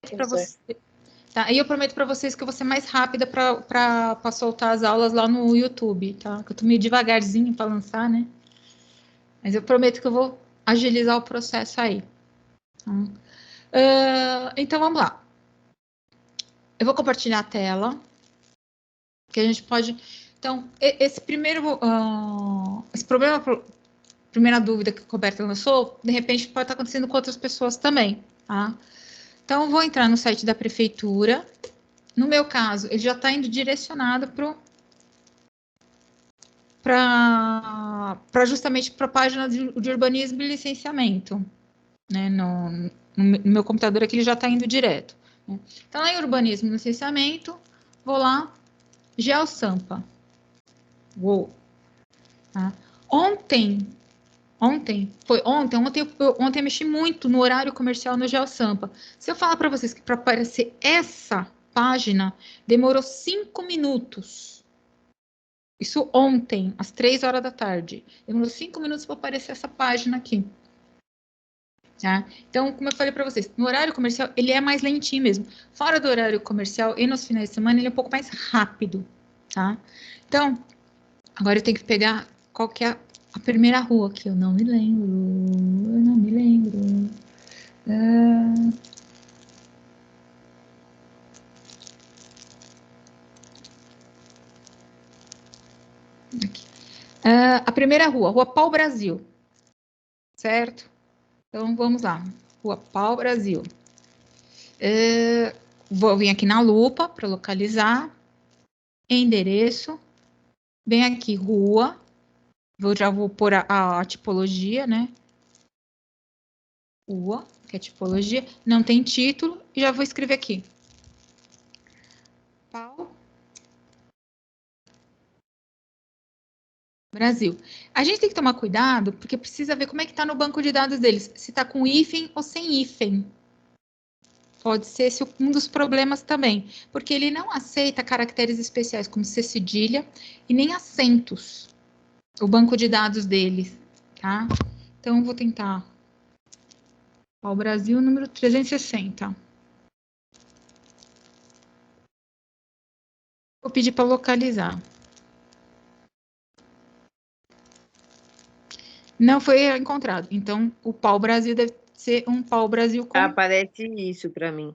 para você. Tá? E eu prometo para vocês que eu vou ser mais rápida para soltar as aulas lá no YouTube, tá? Que eu tô meio devagarzinho para lançar, né? Mas eu prometo que eu vou agilizar o processo aí. Tá? Então, vamos lá. Eu vou compartilhar a tela, que a gente pode... Então, esse problema, primeira dúvida que a Roberta lançou, de repente pode estar acontecendo com outras pessoas também, tá? Então, eu vou entrar no site da prefeitura. No meu caso, ele já está indo direcionado para justamente para a página de urbanismo e licenciamento. Né? No meu computador aqui ele já está indo direto. Né? Então, lá em urbanismo e licenciamento, vou lá, GeoSampa. Uou. Tá? Ontem eu mexi muito no horário comercial no GeoSampa. Se eu falar para vocês que para aparecer essa página demorou 5 minutos. Isso ontem, às 3 horas da tarde. Demorou 5 minutos para aparecer essa página aqui. Tá? Então, como eu falei para vocês, no horário comercial ele é mais lentinho mesmo. Fora do horário comercial e nos finais de semana ele é um pouco mais rápido. Tá? Então, agora eu tenho que pegar qual que é a primeira rua aqui. Eu não me lembro. Aqui. A primeira rua, Rua Pau Brasil. Certo? Então, vamos lá. Rua Pau Brasil. Vou vir aqui na lupa para localizar. Endereço. Vem aqui, rua. Já vou pôr a tipologia, né? Rua, que é tipologia. Não tem título. E já vou escrever aqui. Pau Brasil. A gente tem que tomar cuidado, porque precisa ver como é que está no banco de dados deles. Se está com hífen ou sem hífen. Pode ser esse um dos problemas também. Porque ele não aceita caracteres especiais, como C cedilha, e nem acentos. O banco de dados deles, tá? Então, eu vou tentar. Ao Brasil, número 360. Vou pedir para localizar. Não foi encontrado. Então, o Pau Brasil deve ser um Pau Brasil com... Aparece isso para mim.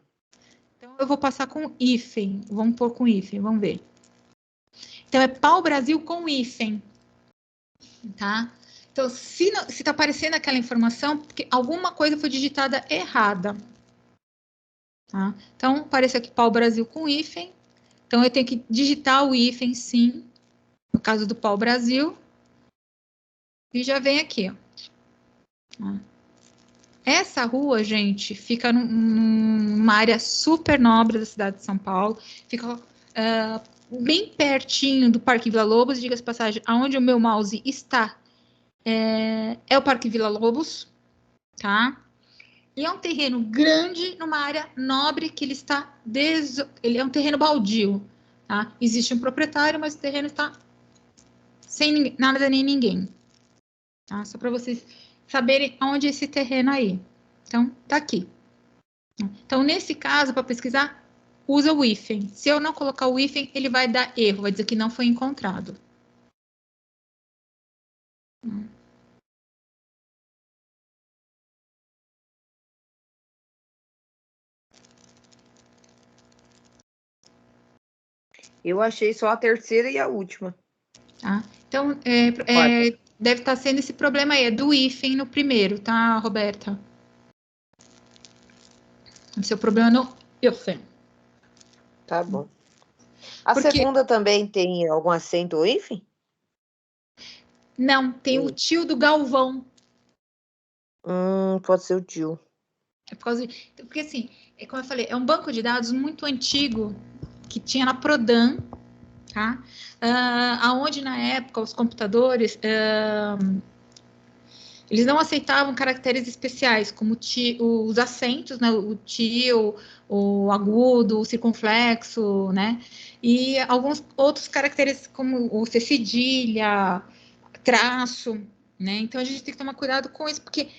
Então, eu vou passar com hífen. Vamos pôr com hífen, vamos ver. Então, é Pau Brasil com hífen. Tá? Então, se está aparecendo aquela informação, porque alguma coisa foi digitada errada. Tá? Então, apareceu aqui Pau Brasil com hífen. Então, eu tenho que digitar o hífen, sim. No caso do Pau Brasil. E já vem aqui, ó. Essa rua, gente, fica numa área super nobre da cidade de São Paulo. Fica bem pertinho do Parque Vila Lobos. Diga-se de passagem, aonde o meu mouse está é o Parque Vila Lobos, tá? E é um terreno grande numa área nobre que ele está... Ele é um terreno baldio, tá? Existe um proprietário, mas o terreno está sem nada nem ninguém. Tá? Só para vocês saberem onde é esse terreno aí. Então, tá aqui. Então, nesse caso, para pesquisar, usa o hífen. Se eu não colocar o hífen, ele vai dar erro, vai dizer que não foi encontrado. Eu achei só a terceira e a última. Tá? Então, deve estar sendo esse problema aí, é do hífen no primeiro, tá, Roberta? Esse é o problema no hífen. Tá bom. A segunda também tem algum acento ou hífen? Não, tem o tio do Galvão. Pode ser o tio. É por causa porque assim, como eu falei, é um banco de dados muito antigo que tinha na Prodan, tá? Aonde na época os computadores eles não aceitavam caracteres especiais, como os acentos, né? O tio, o agudo, o circunflexo, né? E alguns outros caracteres, como o C cedilha, traço, né? Então a gente tem que tomar cuidado com isso, porque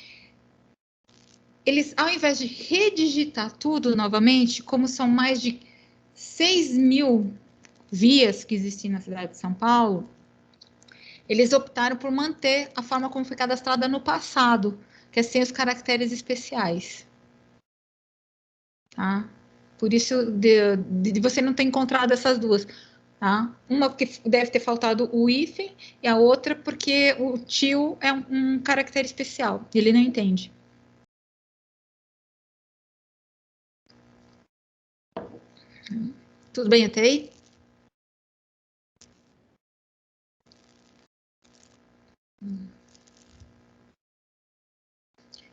eles, ao invés de redigitar tudo novamente, como são mais de 6.000 vias que existem na cidade de São Paulo, eles optaram por manter a forma como foi cadastrada no passado, que é sem os caracteres especiais. Tá? Por isso, de você não ter encontrado essas duas. Tá? Uma porque deve ter faltado o hífen, e a outra porque o tio é um caractere especial, ele não entende. Tudo bem até aí?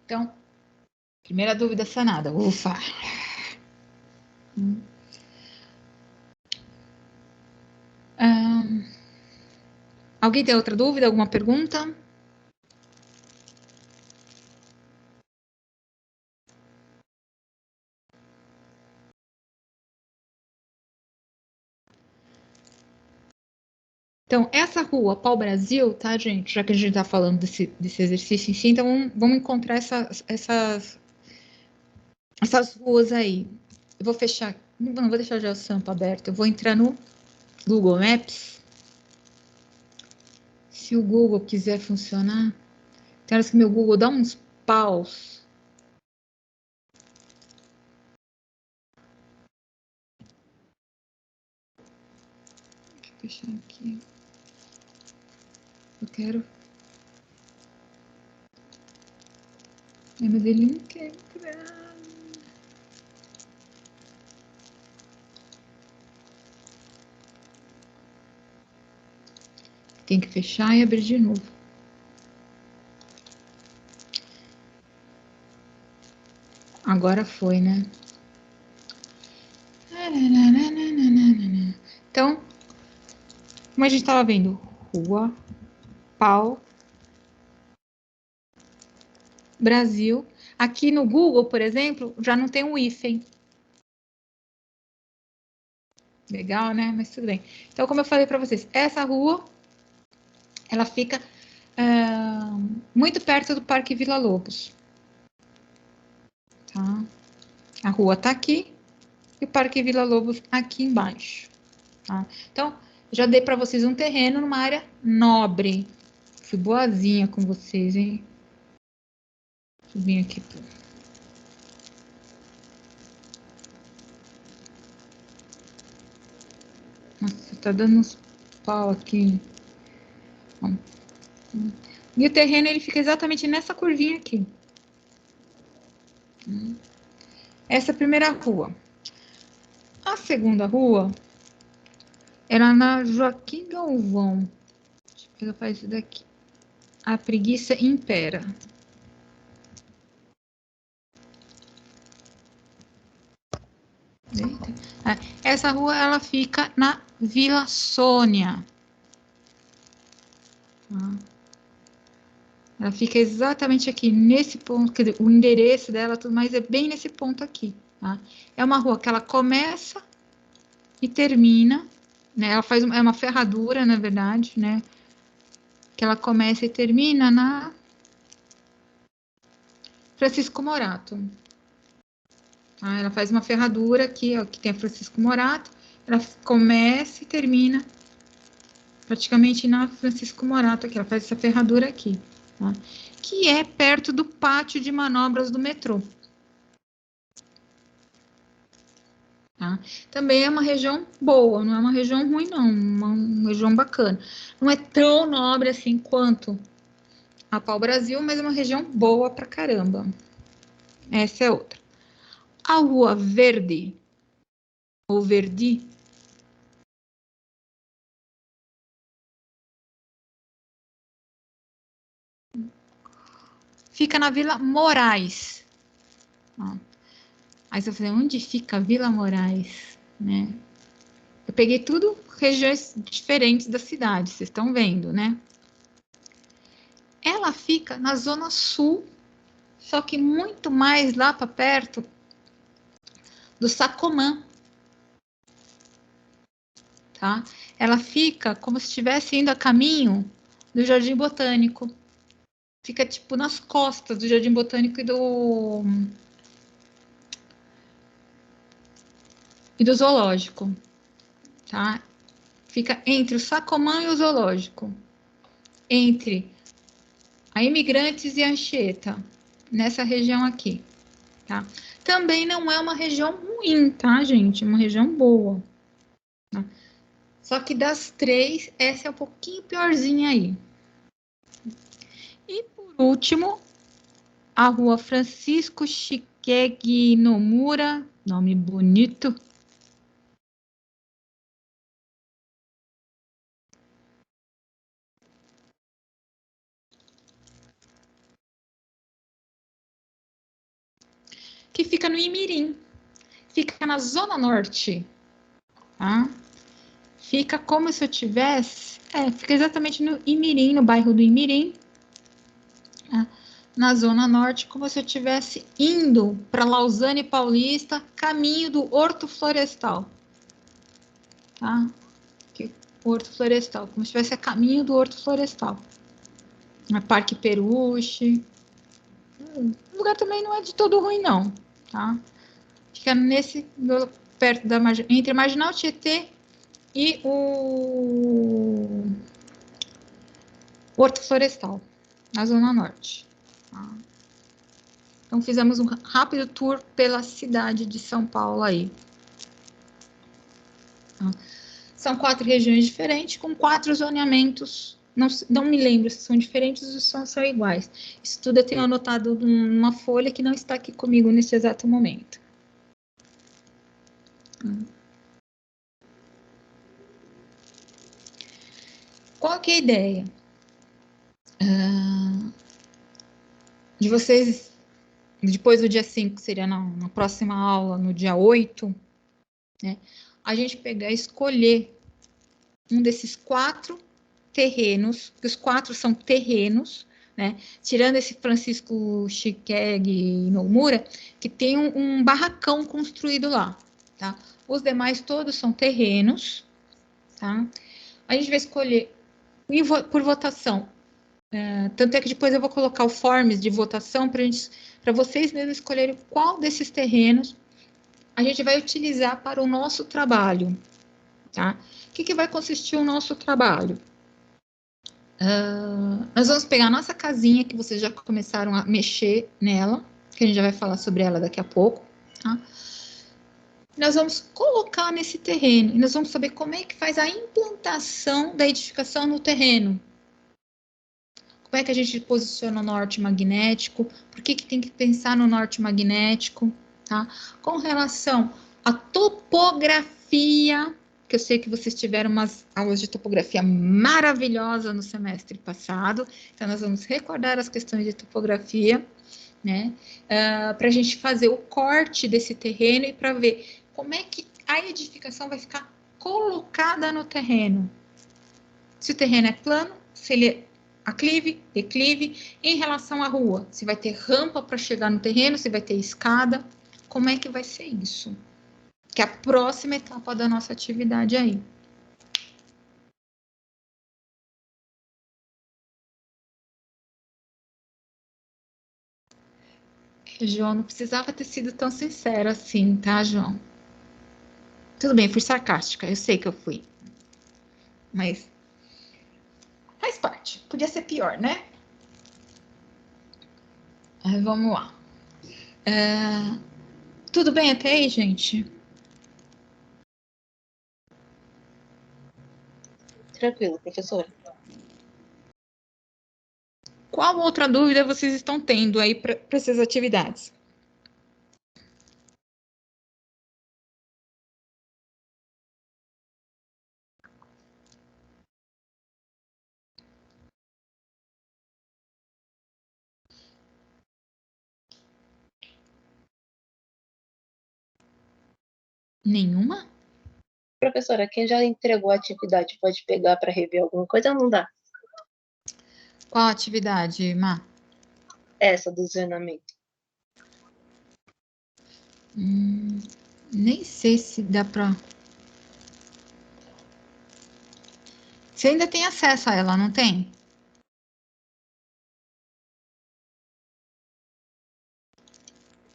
Então, primeira dúvida sanada. Ufa! Alguém tem outra dúvida? Alguma pergunta? Então, essa rua, Pau Brasil, tá, gente? Já que a gente tá falando desse exercício em si, então vamos encontrar essas ruas aí. Eu vou fechar, não vou deixar já o Sampa aberto, eu vou entrar no Google Maps. Se o Google quiser funcionar, tem horas que meu Google dá uns paus. Deixa eu fechar aqui. Eu quero. Mas ele não quer entrar. Tem que fechar e abrir de novo. Agora foi, né? Então, como a gente estava vendo, Rua Pau Brasil. Aqui no Google, por exemplo, já não tem um hífen. Legal, né? Mas tudo bem. Então, como eu falei para vocês, essa rua, ela fica muito perto do Parque Vila Lobos. Tá? A rua tá aqui e o Parque Vila Lobos aqui embaixo. Tá? Então, já dei para vocês um terreno numa área nobre. Fui boazinha com vocês, hein? Deixa eu vir aqui. Nossa, tá dando uns pau aqui. E o terreno, ele fica exatamente nessa curvinha aqui. Essa é a primeira rua. A segunda rua era na Joaquim Galvão. Deixa eu pegar isso daqui. A preguiça impera. Essa rua, ela fica na Vila Sônia. Ela fica exatamente aqui, nesse ponto, quer dizer, o endereço dela, tudo mais, é bem nesse ponto aqui. Tá? É uma rua que ela começa e termina, né? Ela faz é uma ferradura, na verdade, né? Que ela começa e termina na Francisco Morato. Tá? Ela faz uma ferradura aqui, ó, que tem a Francisco Morato. Ela começa e termina praticamente na Francisco Morato aqui. Ela faz essa ferradura aqui, tá? Que é perto do pátio de manobras do metrô. Tá? Também é uma região boa, não é uma região ruim, não. Uma região bacana. Não é tão nobre assim quanto a Pau Brasil, mas é uma região boa pra caramba. Essa é outra. A Rua Verde, ou Verdi, fica na Vila Moraes. Ó. Aí você vai fazer, onde fica a Vila Moraes? Né? Eu peguei tudo regiões diferentes da cidade, vocês estão vendo, né? Ela fica na zona sul, só que muito mais lá para perto do Sacomã. Tá? Ela fica como se estivesse indo a caminho do Jardim Botânico. Fica, tipo, nas costas do Jardim Botânico e do Zoológico, tá? Fica entre o Sacomã e o Zoológico. Entre a Imigrantes e a Anchieta. Nessa região aqui, tá? Também não é uma região ruim, tá, gente? É uma região boa. Tá? Só que das três, essa é um pouquinho piorzinha aí. E por último, a rua Francisco Shikegi Nomura, nome bonito. Que fica no Imirim. Fica na Zona Norte, tá? Fica como se eu tivesse... fica exatamente no Imirim, no bairro do Imirim. Tá? Na Zona Norte, como se eu estivesse indo para Lausanne Paulista, caminho do Horto Florestal. Tá? Horto Florestal, como se estivesse a caminho do Horto Florestal. Na Parque Peruche. O lugar também não é de todo ruim, não. Tá? Fica perto da entre a Marginal Tietê e o Horto Florestal, na Zona Norte. Tá? Então, fizemos um rápido tour pela cidade de São Paulo aí. Tá? São 4 regiões diferentes, com 4 zoneamentos. Não me lembro se são diferentes ou se são iguais. Isso tudo eu tenho anotado numa folha que não está aqui comigo nesse exato momento. Qual que é a ideia? De vocês, depois do dia 5, que seria na próxima aula, no dia 8, né, a gente pegar e escolher um desses 4 terrenos, que os 4 são terrenos, né, tirando esse Francisco Shikegi Nomura, que tem um barracão construído lá, tá? Os demais todos são terrenos, tá? A gente vai escolher por votação. Tanto é que depois eu vou colocar o forms de votação para vocês mesmos escolherem qual desses terrenos a gente vai utilizar para o nosso trabalho, tá? O que vai consistir o nosso trabalho? Nós vamos pegar a nossa casinha, que vocês já começaram a mexer nela, que a gente já vai falar sobre ela daqui a pouco, tá? Nós vamos colocar nesse terreno, e nós vamos saber como é que faz a implantação da edificação no terreno. Como é que a gente posiciona o norte magnético? Por que tem que pensar no norte magnético? Tá? Com relação à topografia, que eu sei que vocês tiveram umas aulas de topografia maravilhosa no semestre passado, então nós vamos recordar as questões de topografia, né? Para a gente fazer o corte desse terreno e para ver como é que a edificação vai ficar colocada no terreno. Se o terreno é plano, se ele é aclive, declive, em relação à rua, se vai ter rampa para chegar no terreno, se vai ter escada, como é que vai ser isso? Que é a próxima etapa da nossa atividade aí. João, não precisava ter sido tão sincero assim, tá, João? Tudo bem, fui sarcástica, eu sei que eu fui. Mas faz parte, podia ser pior, né? Vamos lá. Tudo bem até aí, gente? Tranquilo, professora. Qual outra dúvida vocês estão tendo aí para essas atividades? Nenhuma? Professora, quem já entregou a atividade pode pegar para rever alguma coisa ou não dá? Qual atividade, Má? Essa do zonamento. Nem sei se dá para... Você ainda tem acesso a ela, não tem?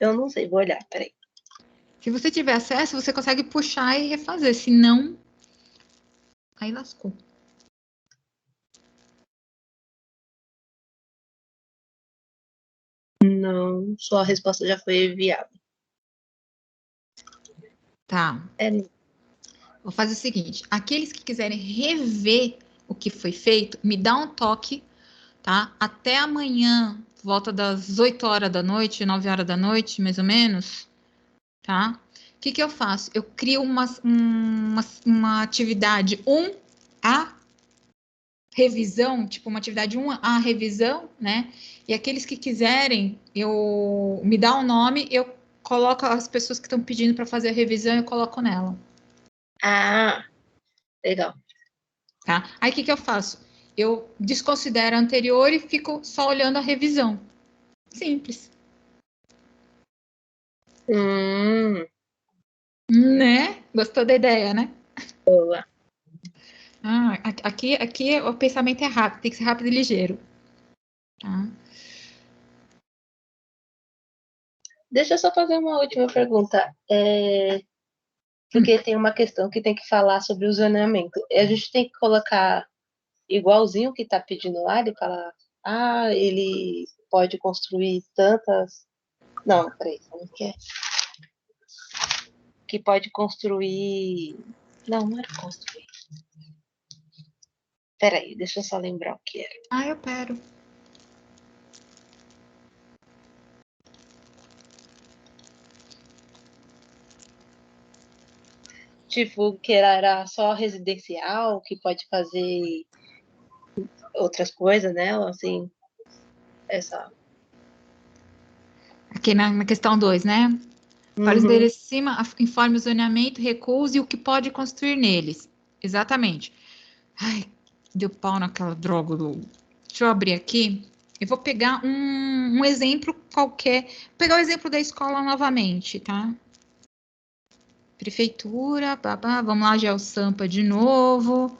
Eu não sei, vou olhar, peraí. Se você tiver acesso, você consegue puxar e refazer. Se não, aí lascou. Não, sua resposta já foi enviada. Tá. Vou fazer o seguinte, aqueles que quiserem rever o que foi feito, me dá um toque, tá? Até amanhã, volta das 8 horas da noite, 9 horas da noite, mais ou menos, tá? O que eu faço? Eu crio uma atividade 1A revisão, tipo uma atividade 1A revisão, né? E aqueles que quiserem, eu me dá um nome, eu coloco as pessoas que estão pedindo para fazer a revisão, eu coloco nela. Ah, legal. Tá? Aí o que eu faço? Eu desconsidero a anterior e fico só olhando a revisão. Simples. Né? Gostou da ideia, né? Boa. Ah, aqui o pensamento é rápido, tem que ser rápido e ligeiro. Tá? Deixa eu só fazer uma última pergunta. Porque tem uma questão que tem que falar sobre o zoneamento. A gente tem que colocar igualzinho que está pedindo lá, ele fala, ele pode construir tantas. Não, peraí, como que é? Que pode construir. Não era construir. Peraí, deixa eu só lembrar o que era. Eu quero. Tipo, que era só residencial, que pode fazer outras coisas nela, assim. Essa. Aqui na questão 2, né? Para os deles de cima, informe o zoneamento, recuse o que pode construir neles. Exatamente. Ai, deu pau naquela droga. Deixa eu abrir aqui. Eu vou pegar um exemplo qualquer. Vou pegar o exemplo da escola novamente, tá? Prefeitura, babá, vamos lá, GeoSampa de novo.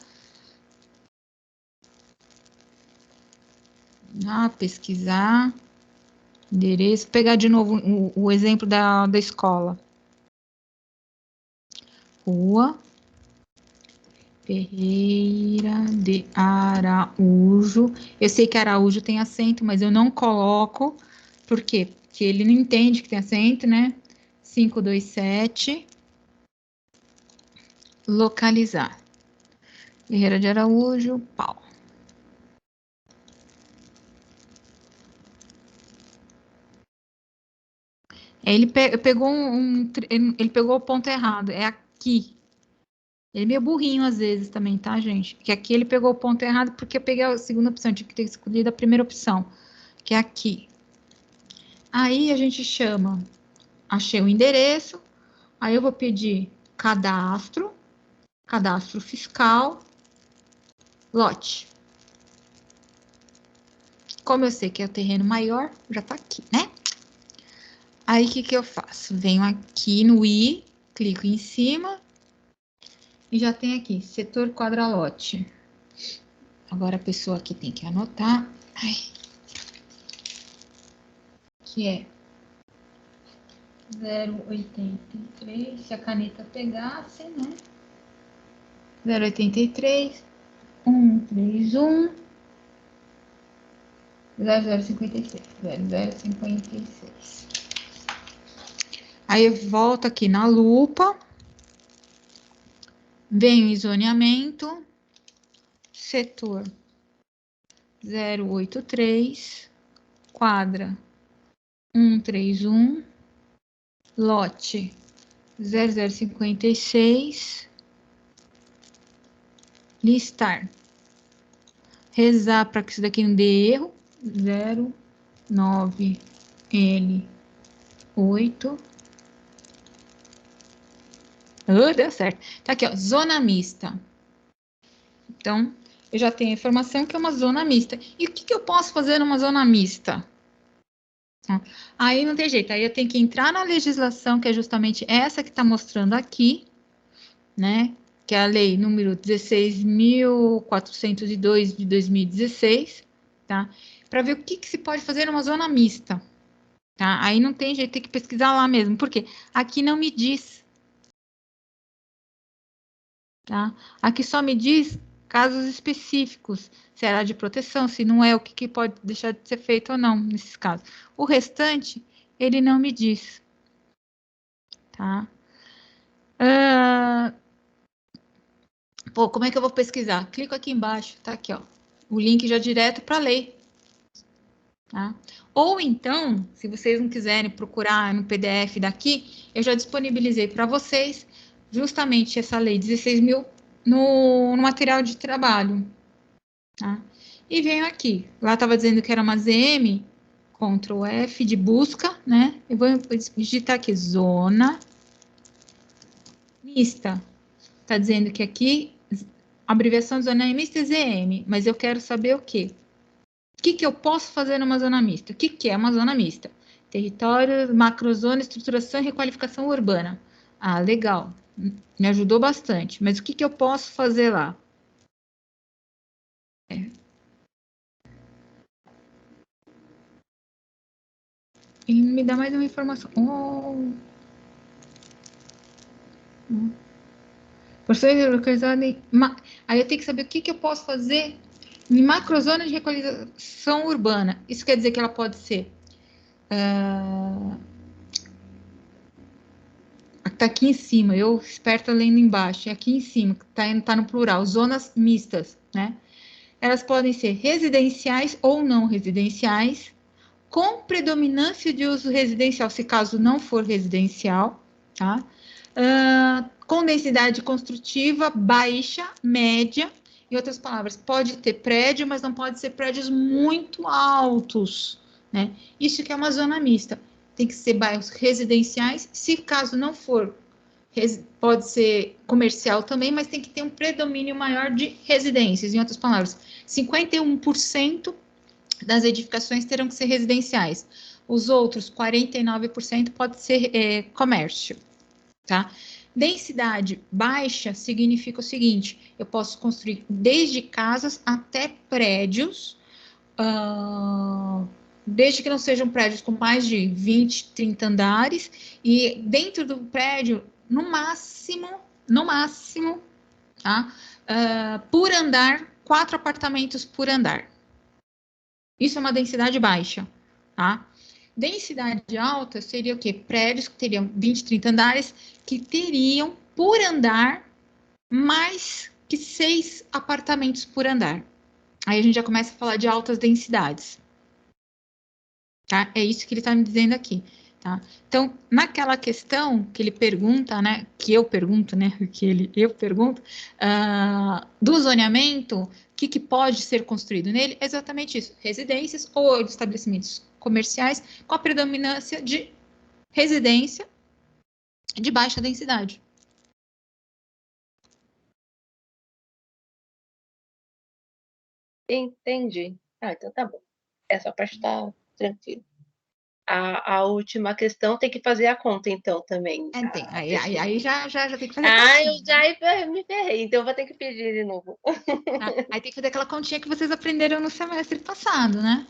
Pesquisar. Endereço. Vou pegar de novo o exemplo da escola. Rua Ferreira de Araújo. Eu sei que Araújo tem acento, mas eu não coloco. Por quê? Porque ele não entende que tem acento, né? 527. Localizar. Ferreira de Araújo, pau. Ele pegou ele pegou o ponto errado. É aqui. Ele é meio burrinho às vezes também, tá, gente? Que aqui ele pegou o ponto errado porque eu peguei a segunda opção, tinha que ter escolhido a primeira opção, que é aqui. Aí a gente chama, achei o endereço, aí eu vou pedir cadastro fiscal, lote. Como eu sei que é o terreno maior, já tá aqui, né? Aí o que eu faço? Venho aqui no I, clico em cima e já tem aqui, setor quadralote. Agora a pessoa aqui tem que anotar. Que é 0,83, se a caneta pegasse, né? 0,83, 131, 0056, 0056. Aí eu volto aqui na lupa, venho em zoneamento, setor 083, quadra 131, lote 0056, listar. Rezar para que isso daqui não dê erro. 09L8. Deu certo. Tá aqui, ó, zona mista. Então, eu já tenho a informação que é uma zona mista. E o que eu posso fazer numa zona mista? Aí não tem jeito, aí eu tenho que entrar na legislação, que é justamente essa que está mostrando aqui, né? Que é a lei número 16.402 de 2016, tá? Para ver o que se pode fazer numa zona mista. Tá? Aí não tem jeito, tem que pesquisar lá mesmo. Por quê? Aqui não me diz. Tá? Aqui só me diz casos específicos. Se era de proteção, se não é, o que pode deixar de ser feito ou não, nesses casos. O restante, ele não me diz. Tá? Pô, como é que eu vou pesquisar? Clico aqui embaixo, tá aqui, ó. O link já direto para a lei. Tá? Ou então, se vocês não quiserem procurar no PDF daqui, eu já disponibilizei para vocês justamente essa lei 16.000 no material de trabalho. Tá? E venho aqui. Lá estava dizendo que era uma ZM, Ctrl F de busca, né? Eu vou digitar aqui, zona mista. Está dizendo que aqui, a abreviação de zona mista é ZM, mas eu quero saber o quê? O que eu posso fazer numa zona mista? O que é uma zona mista? Território, macrozona, estruturação e requalificação urbana. Ah, legal. Me ajudou bastante. Mas o que eu posso fazer lá? Ele me dá mais uma informação. Por ser localizado em... Aí eu tenho que saber o que eu posso fazer em macrozona de requalificação urbana. Isso quer dizer que ela pode ser... Tá aqui em cima, eu esperto lendo embaixo. É aqui em cima, tá no plural. Zonas mistas, né? Elas podem ser residenciais ou não residenciais, com predominância de uso residencial, se caso não for residencial, tá? Com densidade construtiva baixa, média, em outras palavras, pode ter prédio, mas não pode ser prédios muito altos, né? Isso que é uma zona mista. Tem que ser bairros residenciais, se caso não for, pode ser comercial também, mas tem que ter um predomínio maior de residências, em outras palavras, 51% das edificações terão que ser residenciais. Os outros 49% pode ser comércio, tá? Densidade baixa significa o seguinte: eu posso construir desde casas até prédios, desde que não sejam prédios com mais de 20, 30 andares, e dentro do prédio, no máximo, tá? Por andar, 4 apartamentos por andar. Isso é uma densidade baixa, tá? Densidade alta seria o quê? Prédios que teriam 20, 30 andares, que teriam, por andar, mais que 6 apartamentos por andar. Aí a gente já começa a falar de altas densidades. Tá? É isso que ele está me dizendo aqui. Tá? Então, naquela questão que ele pergunta, né, que eu pergunto, né, eu pergunto, do zoneamento, o que pode ser construído nele? É exatamente isso, residências ou estabelecimentos comerciais com a predominância de residência de baixa densidade. Entendi. Ah, então tá bom. Essa parte tá tranquila. A última questão tem que fazer a conta, então, também. Tem. Aí já tem que fazer Eu me ferrei, então eu vou ter que pedir de novo. Tá? Aí tem que fazer aquela continha que vocês aprenderam no semestre passado, né?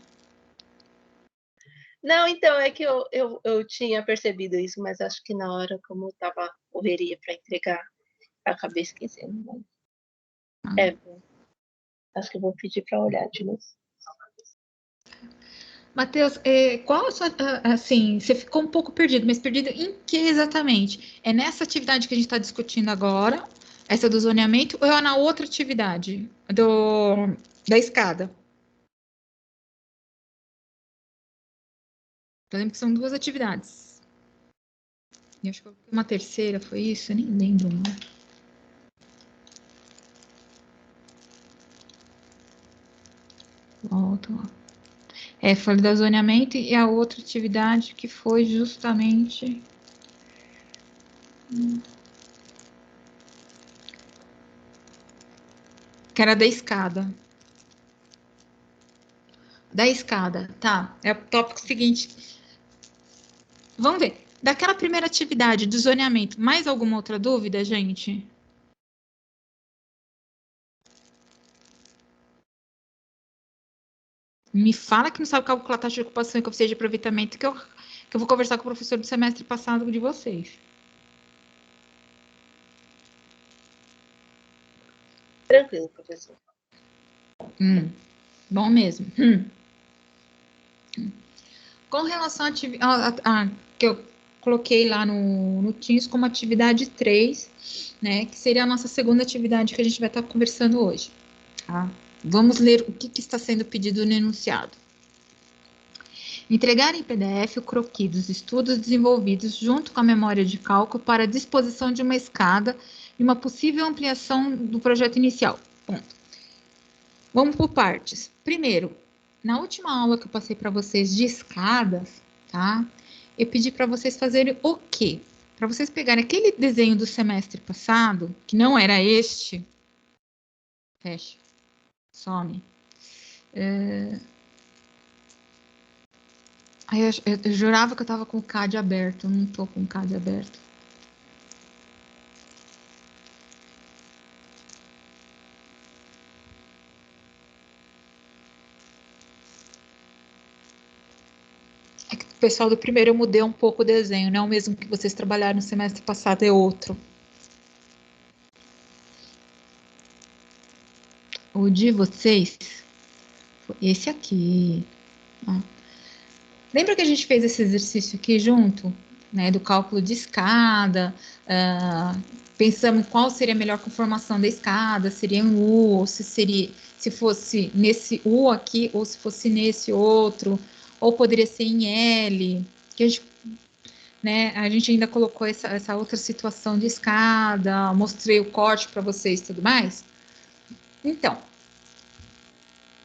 Não, então, é que eu tinha percebido isso, mas acho que na hora, como tava correria para entregar, acabei esquecendo. Acho que eu vou pedir para olhar de novo. Matheus, qual a sua, assim, você ficou um pouco perdido, mas perdido em que exatamente? É nessa atividade que a gente está discutindo agora, essa do zoneamento, ou é na outra atividade da escada? Eu lembro que são 2 atividades. Eu acho que uma terceira foi isso, eu nem lembro. Né? Volta lá. Foi da zoneamento e a outra atividade que foi justamente... que era da escada. Da escada, tá? É o tópico seguinte. Vamos ver. Daquela primeira atividade do zoneamento, mais alguma outra dúvida, gente? Me fala que não sabe calcular a taxa de ocupação e coeficiente de aproveitamento, que eu que eu vou conversar com o professor do semestre passado de vocês. Tranquilo, professor. Bom mesmo. Com relação a que eu coloquei lá no Teams como atividade 3, né, que seria a nossa segunda atividade que a gente vai estar conversando hoje. Tá? Vamos ler o que está sendo pedido no enunciado. Entregar em PDF o croquis dos estudos desenvolvidos junto com a memória de cálculo para a disposição de uma escada e uma possível ampliação do projeto inicial. Ponto. Vamos por partes. Primeiro, na última aula que eu passei para vocês de escadas, tá? Eu pedi para vocês fazerem o quê? Para vocês pegarem aquele desenho do semestre passado, que não era este. Fecha. Some. Aí eu jurava que eu estava com o CAD aberto. Eu não estou com o CAD aberto. É que o pessoal do primeiro eu mudei um pouco o desenho, não é o mesmo que vocês trabalharam no semestre passado, é outro. O de vocês foi esse aqui. Ó. Lembra que a gente fez esse exercício aqui junto? Né, do cálculo de escada, pensamos qual seria a melhor conformação da escada, seria um U, ou se fosse nesse U aqui, ou se fosse nesse outro, ou poderia ser em L, que a gente ainda colocou essa outra situação de escada, mostrei o corte para vocês e tudo mais. Então,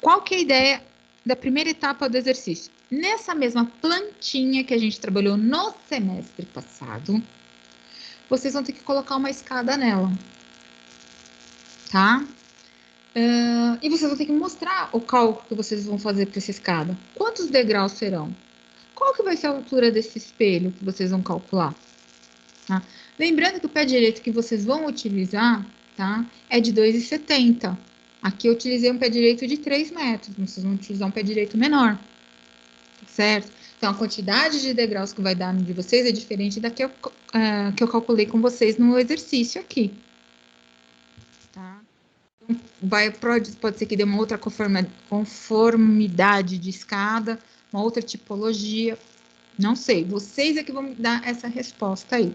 qual que é a ideia da primeira etapa do exercício? Nessa mesma plantinha que a gente trabalhou no semestre passado, vocês vão ter que colocar uma escada nela, tá? E vocês vão ter que mostrar o cálculo que vocês vão fazer para essa escada. Quantos degraus serão? Qual que vai ser a altura desse espelho que vocês vão calcular? Tá? Lembrando que o pé direito que vocês vão utilizar, tá, é de 2,70. Aqui eu utilizei um pé direito de 3 metros, vocês vão utilizar um pé direito menor, certo? Então, a quantidade de degraus que vai dar no de vocês é diferente da que eu calculei com vocês no exercício aqui. Tá? Pode ser que dê uma outra conformidade de escada, uma outra tipologia, não sei. Vocês é que vão me dar essa resposta aí.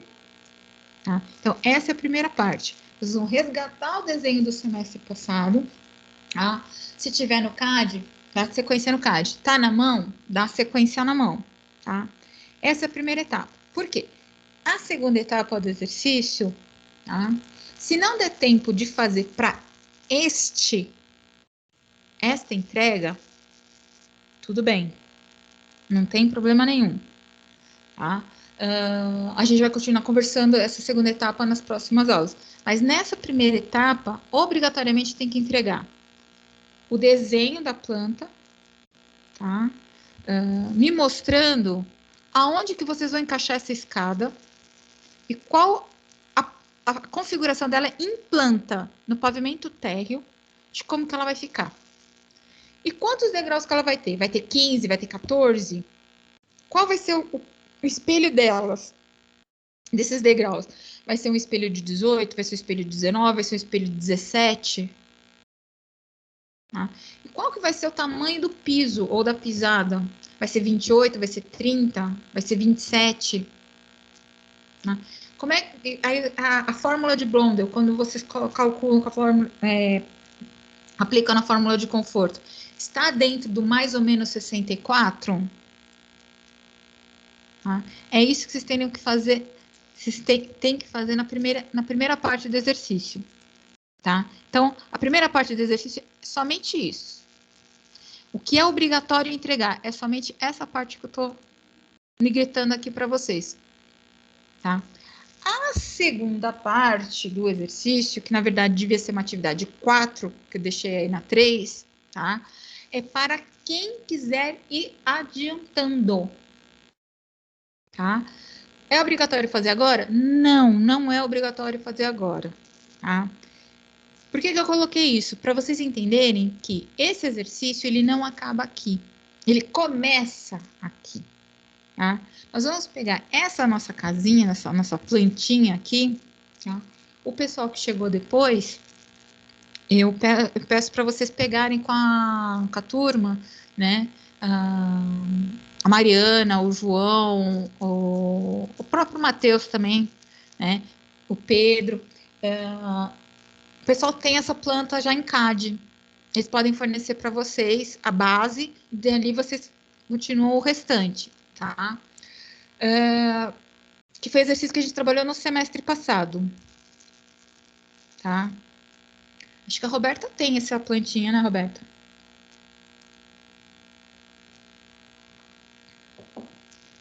Tá? Então, essa é a primeira parte. Vocês vão resgatar o desenho do semestre passado. Tá? Se tiver no CAD, dá sequência no CAD. Tá na mão? Dá sequência na mão. Tá? Essa é a primeira etapa. Por quê? A segunda etapa do exercício, tá? Se não der tempo de fazer para esta entrega, tudo bem. Não tem problema nenhum. Tá? A gente vai continuar conversando essa segunda etapa nas próximas aulas. Mas nessa primeira etapa, obrigatoriamente tem que entregar o desenho da planta, tá? Me mostrando aonde que vocês vão encaixar essa escada e qual a configuração dela em planta no pavimento térreo, de como que ela vai ficar. E quantos degraus que ela vai ter? Vai ter 15? Vai ter 14? Qual vai ser o espelho delas, desses degraus? Vai ser um espelho de 18? Vai ser um espelho de 19? Vai ser um espelho de 17? Tá? E qual que vai ser o tamanho do piso ou da pisada? Vai ser 28? Vai ser 30? Vai ser 27? Tá? Como é a fórmula de Blondel, quando vocês calculam com a fórmula, aplicando a fórmula de conforto, está dentro do mais ou menos 64? Tá? É isso que vocês têm que fazer. Vocês têm que fazer na primeira parte do exercício. Tá? Então, a primeira parte do exercício é somente isso. O que é obrigatório entregar é somente essa parte que eu estou gritando aqui para vocês. Tá? A segunda parte do exercício, que na verdade devia ser uma atividade 4, que eu deixei aí na 3, tá? É para quem quiser ir adiantando. Tá? É obrigatório fazer agora? Não, não é obrigatório fazer agora. Tá? Por que eu coloquei isso? Para vocês entenderem que esse exercício, ele não acaba aqui. Ele começa aqui. tá? Nós vamos pegar essa nossa casinha, essa nossa plantinha aqui, tá? O pessoal que chegou depois, eu peço para vocês pegarem com a turma, né? A Mariana, o João, o próprio Matheus também, né? O Pedro. O pessoal tem essa planta já em CAD. Eles podem fornecer para vocês a base, e dali vocês continuam o restante, tá? Que foi exercício que a gente trabalhou no semestre passado, tá? Acho que a Roberta tem essa plantinha, né, Roberta?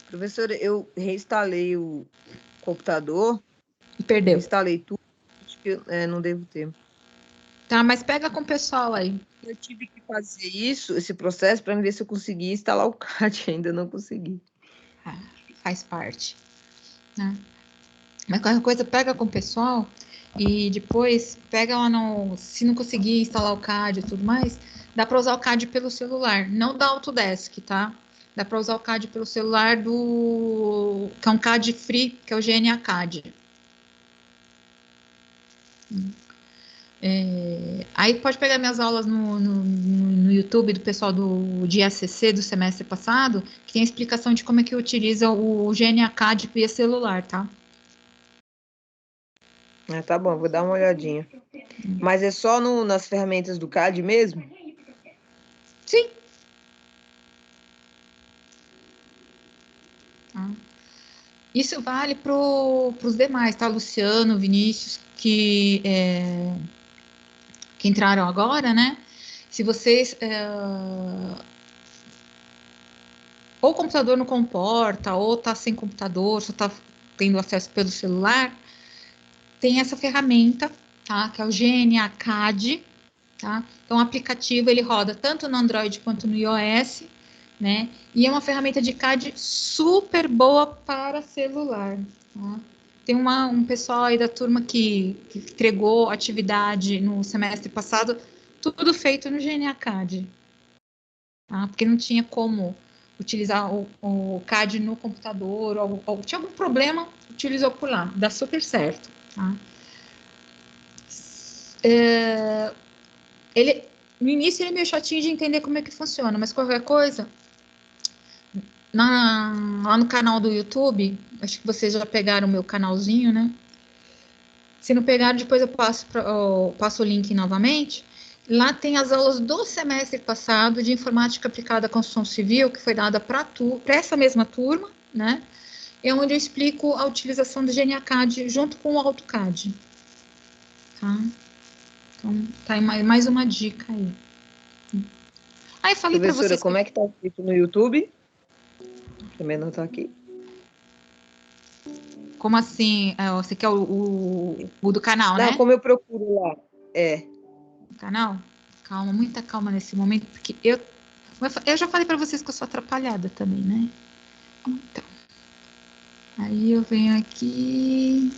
Professora, eu reinstalei o computador, E perdeu. instalei tudo, acho que não devo ter. Tá, mas pega com o pessoal aí. Eu tive que fazer esse processo, para ver se eu conseguia instalar o CAD, ainda não consegui. Faz parte, né? Mas qualquer coisa, pega com o pessoal e depois pega lá no... Se não conseguir instalar o CAD e tudo mais, dá para usar o CAD pelo celular, não da Autodesk, tá? Dá para usar o CAD pelo celular que é um CAD free, que é o GNA CAD. Aí pode pegar minhas aulas no YouTube do pessoal de ACC do semestre passado, que tem a explicação de como é que utiliza o GNA CAD via celular, tá? Tá bom, vou dar uma olhadinha. Mas é só nas ferramentas do CAD mesmo? Sim. Tá. Isso vale para os demais, tá? Luciano, Vinícius, que entraram agora, né? Se vocês... ou o computador não comporta, ou tá sem computador, só tá tendo acesso pelo celular, tem essa ferramenta, tá? Que é o GNA CAD, tá? Então, o aplicativo, ele roda tanto no Android quanto no iOS, né? E é uma ferramenta de CAD super boa para celular, tá? Tem um pessoal aí da turma que entregou atividade no semestre passado, tudo feito no GNA CAD, tá? Porque não tinha como utilizar o CAD no computador, ou tinha algum problema, utilizou por lá, dá super certo, tá? No início ele é meio chatinho de entender como é que funciona, mas qualquer coisa, lá no canal do YouTube, acho que vocês já pegaram o meu canalzinho, né? Se não pegaram, depois eu passo o link novamente. Lá tem as aulas do semestre passado de Informática Aplicada à Construção Civil, que foi dada para essa mesma turma, né? É onde eu explico a utilização do GNA CAD junto com o AutoCAD. Tá? Então, tá aí mais uma dica aí. Aí falei para Professora, vocês... como é que tá escrito no YouTube? Também não tá aqui. Como assim? Você quer o do canal, Não, né? como eu procuro lá? O canal? Calma, muita calma nesse momento, porque eu já falei para vocês que eu sou atrapalhada também, né? Então, aí eu venho aqui...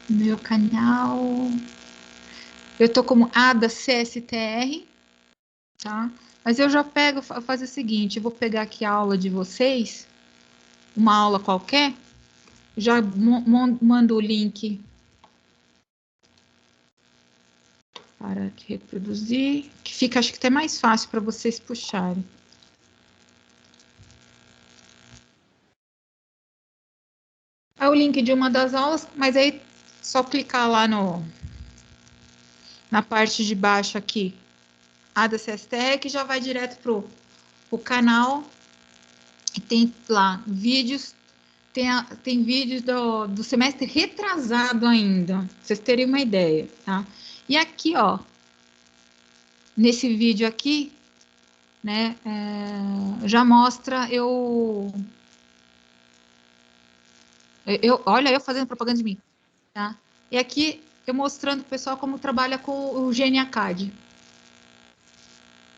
Meu canal... Eu tô como Ada CSTR, tá? Mas eu já pego, fazer o seguinte, eu vou pegar aqui a aula de vocês, uma aula qualquer, já mando o link para reproduzir, que fica, acho que até mais fácil para vocês puxarem. É o link de uma das aulas, mas aí só clicar lá na parte de baixo aqui, a da CSTR, que já vai direto pro canal. E tem lá vídeos, tem vídeos do semestre retrasado ainda, pra vocês terem uma ideia, tá? E aqui, ó, nesse vídeo aqui, né, já mostra olha, eu fazendo propaganda de mim, tá? E aqui eu mostrando pro pessoal como trabalha com o GNA CAD,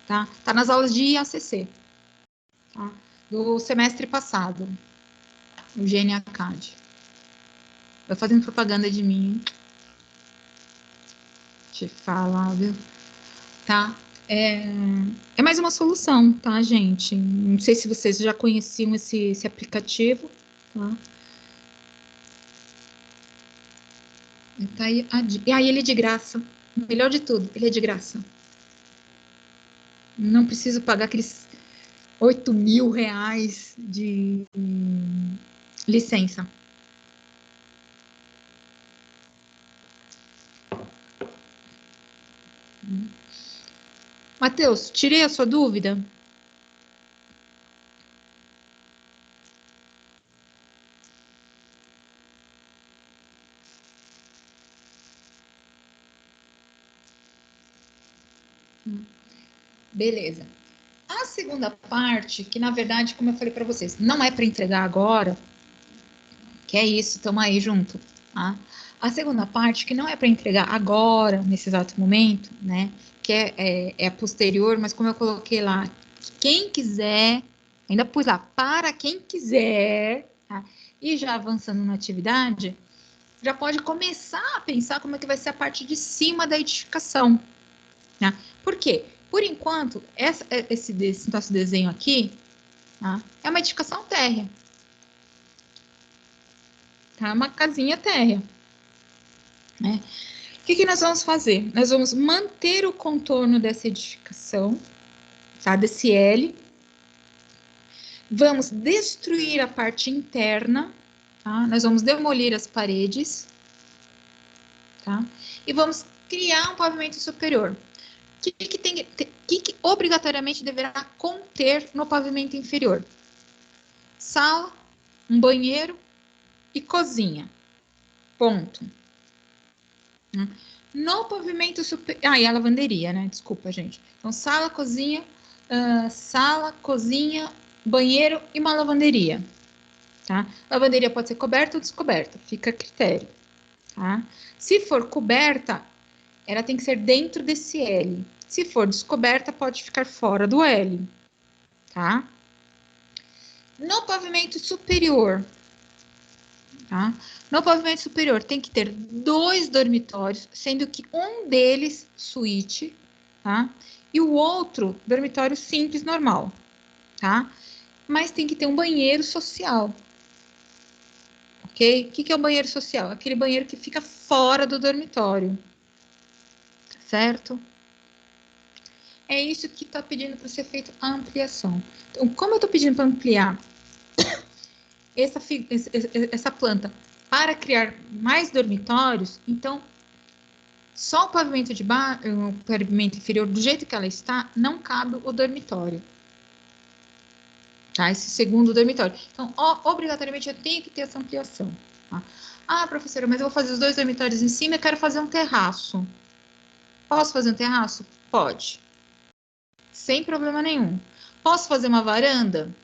tá? Tá nas aulas de IACC, tá? Do semestre passado, o GNA CAD. Eu fazendo propaganda de mim, te falar, viu? Tá? é mais uma solução, tá, gente? Não sei se vocês já conheciam esse aplicativo, tá? Tá aí, e aí ele é de graça. O melhor de tudo, ele é de graça. Não preciso pagar aqueles 8.000 reais de licença. Matheus, tirei a sua dúvida? Beleza. A segunda parte, que na verdade, como eu falei para vocês, não é para entregar agora, que é isso, estamos aí junto, tá? A segunda parte, que não é para entregar agora, nesse exato momento, né? Que é posterior, mas como eu coloquei lá, quem quiser, ainda pus lá, para quem quiser, tá? E já avançando na atividade, já pode começar a pensar como é que vai ser a parte de cima da edificação, né? Por quê? Por enquanto, esse nosso desenho aqui, tá? É uma edificação térrea. Tá? Uma casinha térrea. Né? O que nós vamos fazer? Nós vamos manter o contorno dessa edificação, tá? Desse L. Vamos destruir a parte interna, tá? Nós vamos demolir as paredes, tá? E vamos criar um pavimento superior. O que obrigatoriamente deverá conter no pavimento inferior? Sala, um banheiro e cozinha. Ponto. No pavimento superior... Ah, e a lavanderia, né? Desculpa, gente. Então, sala, cozinha, banheiro e uma lavanderia. Tá? Lavanderia pode ser coberta ou descoberta, fica a critério. Tá? Se for coberta, ela tem que ser dentro desse L. Se for descoberta, pode ficar fora do L. Tá? No pavimento superior, tá? No pavimento superior tem que ter 2 dormitórios, sendo que um deles suíte, tá? E o outro dormitório simples, normal, tá? Mas tem que ter um banheiro social. Ok? O que é o banheiro social? Aquele banheiro que fica fora do dormitório. Certo? É isso que está pedindo para ser feita a ampliação. Então, como eu estou pedindo para ampliar essa planta para criar mais dormitórios, então só o pavimento o pavimento inferior, do jeito que ela está, não cabe o dormitório. Tá? Esse segundo dormitório. Então, obrigatoriamente eu tenho que ter essa ampliação. Tá? Ah, professora, mas eu vou fazer os 2 dormitórios em cima e quero fazer um terraço. Posso fazer um terraço? Pode. Sem problema nenhum. Posso fazer uma varanda?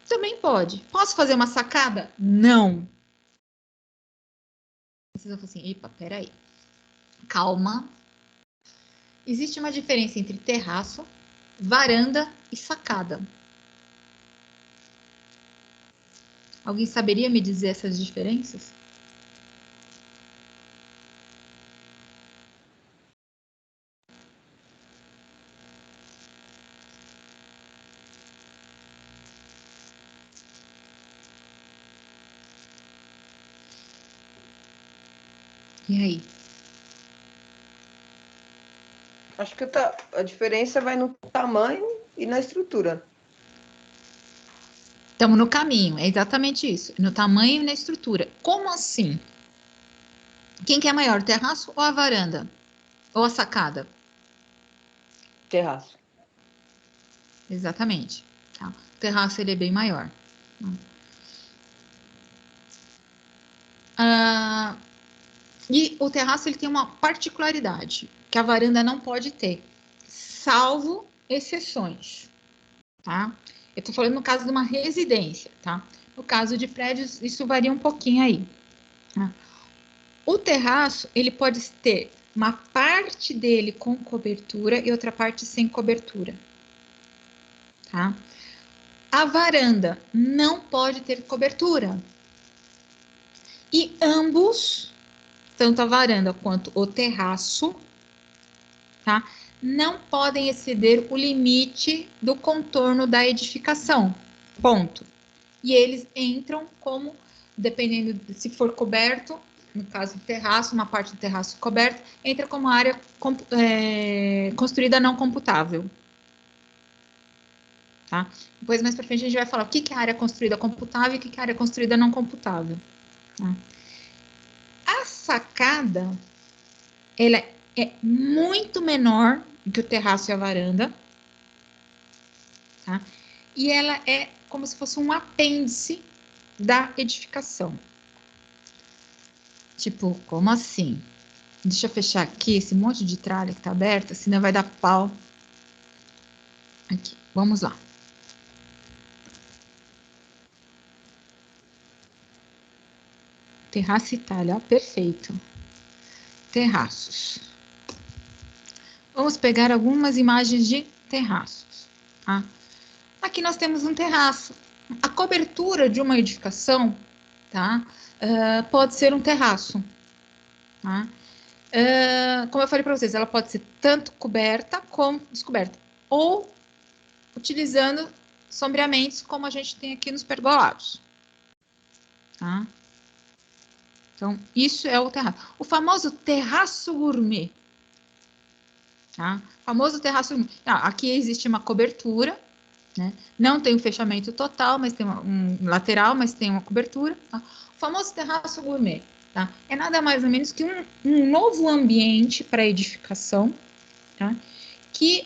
Também pode. Posso fazer uma sacada? Não. Vocês vão falar assim, epa, peraí. Calma. Existe uma diferença entre terraço, varanda e sacada. Alguém saberia me dizer essas diferenças? E aí? Acho que a diferença vai no tamanho e na estrutura. Estamos no caminho, é exatamente isso. No tamanho e na estrutura. Como assim? Quem que é maior, o terraço ou a varanda? Ou a sacada? Terraço. Exatamente. Tá? O terraço ele é bem maior. E o terraço ele tem uma particularidade que a varanda não pode ter, salvo exceções. Tá? Eu estou falando no caso de uma residência, tá? No caso de prédios, isso varia um pouquinho aí. Tá? O terraço, ele pode ter uma parte dele com cobertura e outra parte sem cobertura. Tá? A varanda não pode ter cobertura. E ambos, tanto a varanda quanto o terraço, tá? Não podem exceder o limite do contorno da edificação, ponto. E eles entram como, dependendo se for coberto, no caso do terraço, uma parte do terraço coberta, entra como área construída não computável. Tá? Depois, mais para frente, a gente vai falar o que é área construída computável e o que é área construída não computável. Tá? A sacada, ela é muito menor do que o terraço e a varanda. Tá? E ela é como se fosse um apêndice da edificação. Tipo, como assim? Deixa eu fechar aqui esse monte de tralha que tá aberta, senão vai dar pau. Aqui, vamos lá. Terraço Itália, ó, perfeito. Terraços. Vamos pegar algumas imagens de terraços. Tá? Aqui nós temos um terraço. A cobertura de uma edificação, tá? Pode ser um terraço. Tá? Como eu falei para vocês, ela pode ser tanto coberta como descoberta. Ou utilizando sombreamentos, como a gente tem aqui nos pergolados. Tá? Então, isso é o terraço. O famoso terraço gourmet. Tá? O famoso terraço gourmet. Aqui existe uma cobertura, né? Não tem um fechamento total, mas tem um lateral, mas tem uma cobertura. Tá? O famoso terraço gourmet. Tá? É nada mais ou menos que um novo ambiente para edificação, tá? Que,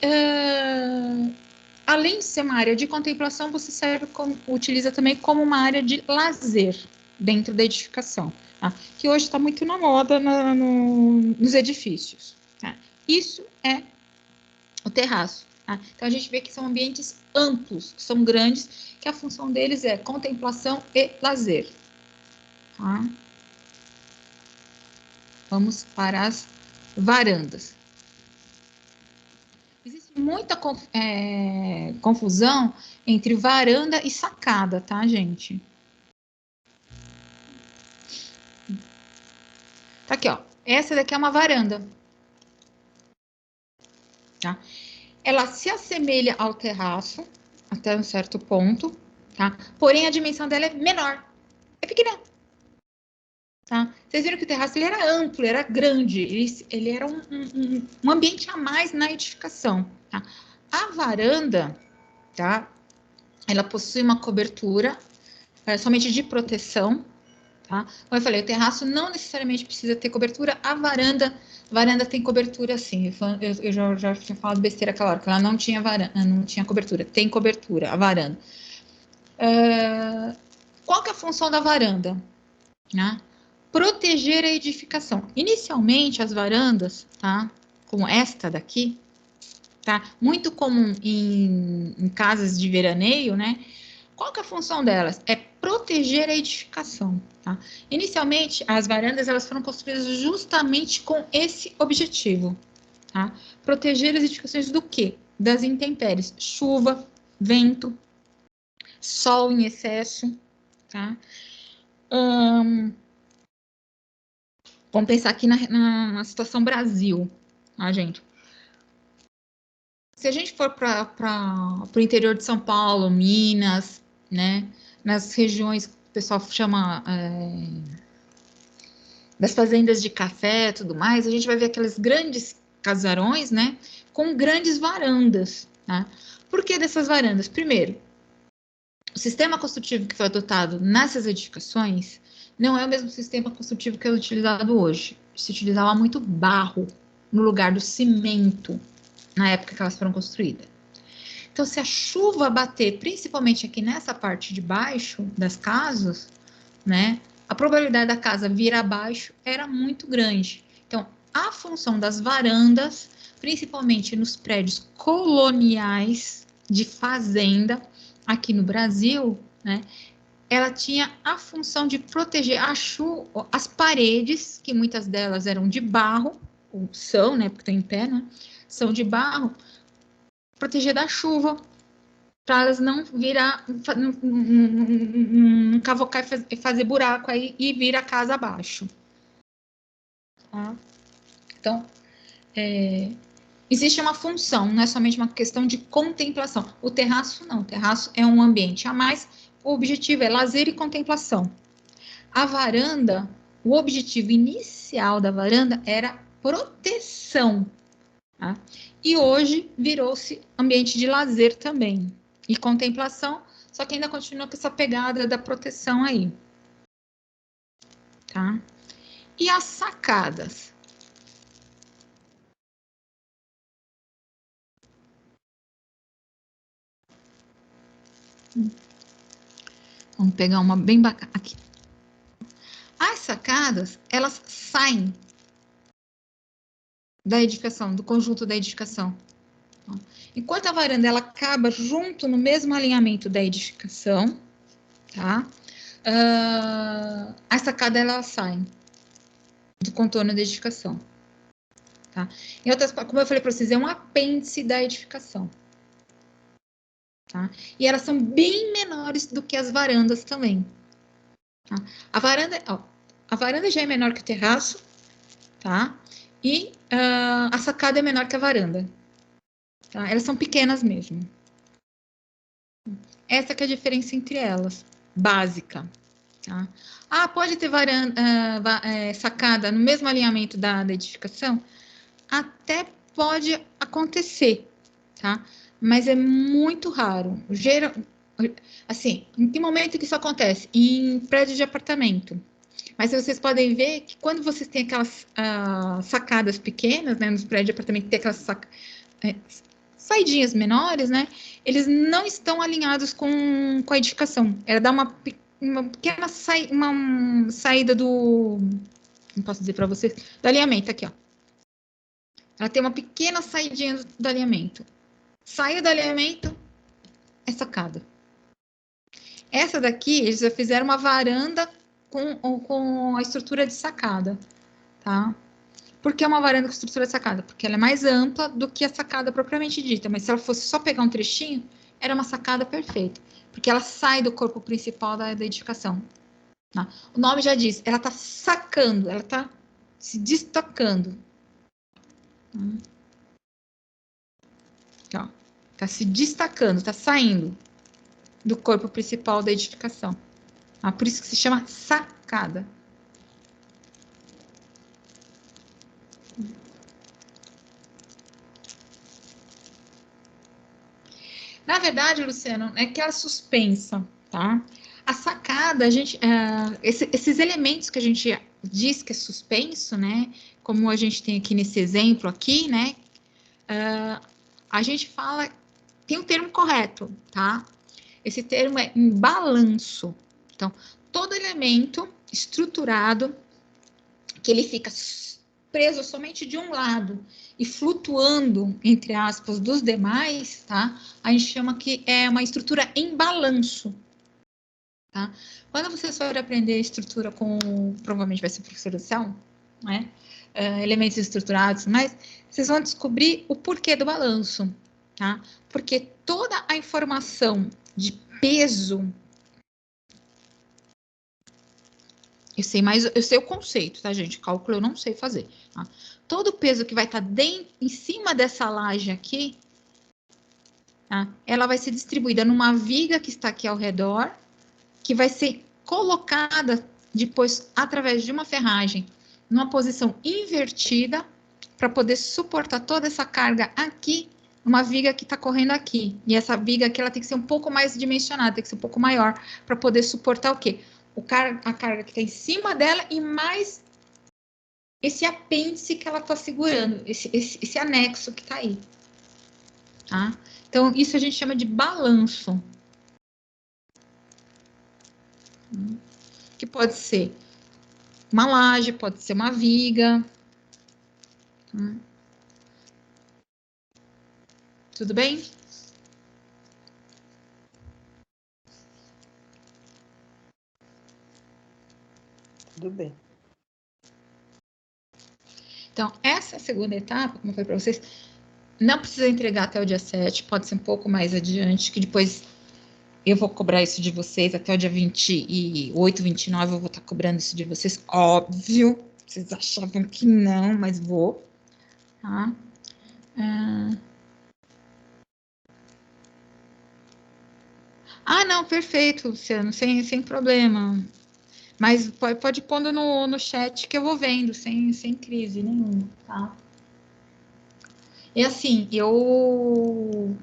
além de ser uma área de contemplação, você utiliza também como uma área de lazer dentro da edificação. Tá? Que hoje está muito na moda nos edifícios. Tá? Isso é o terraço. Tá? Então, a gente vê que são ambientes amplos, que são grandes, que a função deles é contemplação e lazer. Tá? Vamos para as varandas. Existe muita confusão entre varanda e sacada, tá, gente? Tá aqui, ó. Essa daqui é uma varanda. Tá? Ela se assemelha ao terraço até um certo ponto, tá? Porém, a dimensão dela é menor. É pequena. Tá? Vocês viram que o terraço ele era amplo, era grande. Ele era um ambiente a mais na edificação. Tá? A varanda, tá? Ela possui uma cobertura somente de proteção. Tá? Como eu falei, o terraço não necessariamente precisa ter cobertura, a varanda tem cobertura sim. Eu já tinha falado besteira aquela hora, que ela não tinha varanda, não tinha cobertura. Tem cobertura, a varanda. Qual que é a função da varanda? Né? Proteger a edificação. Inicialmente, as varandas, tá? Como esta daqui, tá? Muito comum em casas de veraneio, né? Qual que é a função delas? É proteger a edificação. Tá? Inicialmente, as varandas elas foram construídas justamente com esse objetivo. Tá? Proteger as edificações do quê? Das intempéries. Chuva, vento, sol em excesso. Tá? Vamos pensar aqui na situação Brasil. Tá, gente? Se a gente for para o interior de São Paulo, Minas, né? Nas regiões que o pessoal chama das fazendas de café e tudo mais, a gente vai ver aqueles grandes casarões, né? Com grandes varandas, tá? Por que dessas varandas? Primeiro, o sistema construtivo que foi adotado nessas edificações não é o mesmo sistema construtivo que é utilizado hoje. Se utilizava muito barro no lugar do cimento na época que elas foram construídas. Então, se a chuva bater, principalmente aqui nessa parte de baixo das casas, né, a probabilidade da casa vir abaixo era muito grande. Então, a função das varandas, principalmente nos prédios coloniais de fazenda, aqui no Brasil, né, ela tinha a função de proteger as paredes, que muitas delas eram de barro, ou são, né, porque estão em pé, né, são de barro, proteger da chuva, para elas não virar, não cavocar e fazer buraco aí e vir a casa abaixo. Tá? Então, existe uma função, não é somente uma questão de contemplação. O terraço não, o terraço é um ambiente a mais, o objetivo é lazer e contemplação. A varanda, o objetivo inicial da varanda era proteção, tá? E hoje virou-se ambiente de lazer também, e contemplação, só que ainda continua com essa pegada da proteção aí, tá? E as sacadas? Vamos pegar uma bem bacana aqui. As sacadas, elas saem da edificação, do conjunto da edificação. Enquanto a varanda, ela acaba junto no mesmo alinhamento da edificação, tá? As sacadas, elas saem do contorno da edificação, tá? Em outras, como eu falei para vocês, é um apêndice da edificação, tá? E elas são bem menores do que as varandas também, tá? A varanda já é menor que o terraço, tá? E a sacada é menor que a varanda, tá? Elas são pequenas mesmo. Essa que é a diferença entre elas, básica, tá? Pode ter sacada no mesmo alinhamento da edificação? Até pode acontecer, tá? Mas é muito raro. Assim, em que momento que isso acontece? Em prédio de apartamento. Mas vocês podem ver que quando vocês têm aquelas sacadas pequenas, né, nos prédios de apartamento, tem aquelas saidinhas menores, né? Eles não estão alinhados com a edificação. Ela dá uma pequena saída do... Não posso dizer para vocês, do alinhamento, aqui, ó. Ela tem uma pequena saidinha do alinhamento. Saiu do alinhamento, é sacada. Essa daqui, eles já fizeram uma varanda com a estrutura de sacada, tá? Por que uma varanda com estrutura de sacada? Porque ela é mais ampla do que a sacada propriamente dita, mas se ela fosse só pegar um trechinho, era uma sacada perfeita, porque ela sai do corpo principal da edificação, tá? O nome já diz, ela está sacando, ela está se destacando. Está se destacando, está saindo do corpo principal da edificação. Por isso que se chama sacada. Na verdade, Luciano, é que ela suspensa, tá? A sacada, esses elementos que a gente diz que é suspenso, né? Como a gente tem aqui nesse exemplo aqui, né? A gente fala, tem um termo correto, tá? Esse termo é em balanço. Então, todo elemento estruturado que ele fica preso somente de um lado e flutuando, entre aspas, dos demais, tá? A gente chama que é uma estrutura em balanço, tá? Quando vocês forem aprender estrutura provavelmente vai ser professor do céu, né? Elementos estruturados, mas vocês vão descobrir o porquê do balanço, tá? Porque toda a informação de peso, eu sei o conceito, tá, gente? Cálculo eu não sei fazer, tá? Todo o peso que vai estar em cima dessa laje aqui, tá? Ela vai ser distribuída numa viga que está aqui ao redor, que vai ser colocada depois através de uma ferragem numa posição invertida para poder suportar toda essa carga aqui, uma viga que está correndo aqui. E essa viga aqui ela tem que ser um pouco mais dimensionada, tem que ser um pouco maior para poder suportar o quê? A carga que está em cima dela e mais esse apêndice que ela está segurando, esse anexo que está aí. Tá? Então, isso a gente chama de balanço. Que pode ser uma laje, pode ser uma viga. Tudo bem? Tudo bem. Então, essa segunda etapa, como eu falei para vocês, não precisa entregar até o dia 7, pode ser um pouco mais adiante, que depois eu vou cobrar isso de vocês até o dia 28, 29, eu vou estar cobrando isso de vocês, óbvio. Vocês achavam que não, mas vou, tá? Não, perfeito, Luciano, sem problema. Mas pode ir pondo no chat que eu vou vendo, sem crise nenhuma, tá? E assim, eu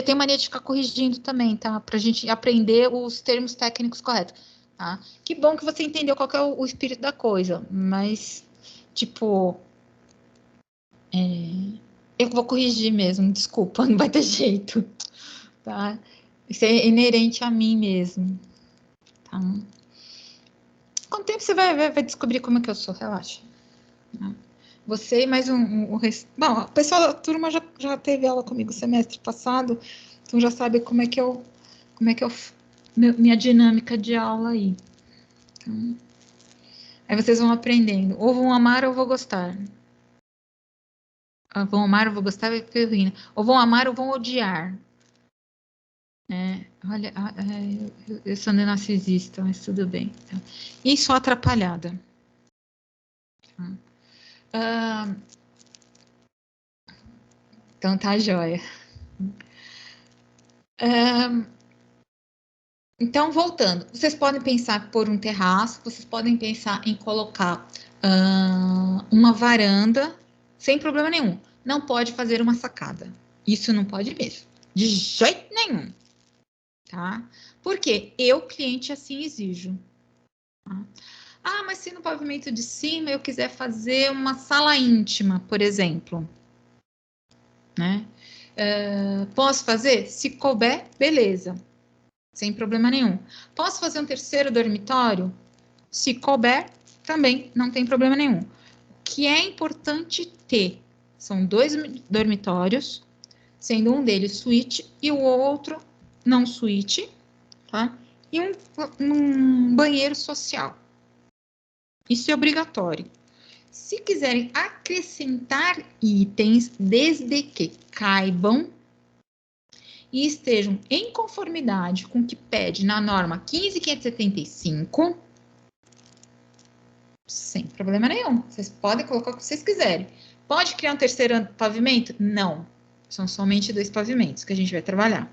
tenho mania de ficar corrigindo também, tá? Pra gente aprender os termos técnicos corretos, tá? Que bom que você entendeu qual que é o espírito da coisa, mas, tipo, eu vou corrigir mesmo, desculpa, não vai ter jeito, tá? Isso é inerente a mim mesmo, tá? Com o tempo você vai descobrir como é que eu sou, relaxa. Tá? Você e mais Bom, o pessoal da turma já teve aula comigo semestre passado, então já sabe como é que eu minha dinâmica de aula aí. Então, aí vocês vão aprendendo. Ou vão amar ou vou gostar. Vão amar ou vou gostar, vai ficar ruim. Ou vão amar ou vão odiar. Olha, eu sou narcisista, mas tudo bem. Então, e sou atrapalhada. Então tá joia. Então, voltando, vocês podem pensar por um terraço, vocês podem pensar em colocar uma varanda, sem problema nenhum. Não pode fazer uma sacada. Isso não pode mesmo. De jeito nenhum. Tá? Porque eu, cliente, assim exijo. Tá? Mas se no pavimento de cima eu quiser fazer uma sala íntima, por exemplo, né? Posso fazer? Se couber, beleza. Sem problema nenhum. Posso fazer um terceiro dormitório? Se couber, também não tem problema nenhum. O que é importante ter são 2 dormitórios, sendo um deles suíte e o outro não suíte, tá? E um banheiro social. Isso é obrigatório. Se quiserem acrescentar itens, desde que caibam e estejam em conformidade com o que pede na norma 15.575, sem problema nenhum. Vocês podem colocar o que vocês quiserem. Pode criar um terceiro pavimento? Não. São somente 2 pavimentos que a gente vai trabalhar.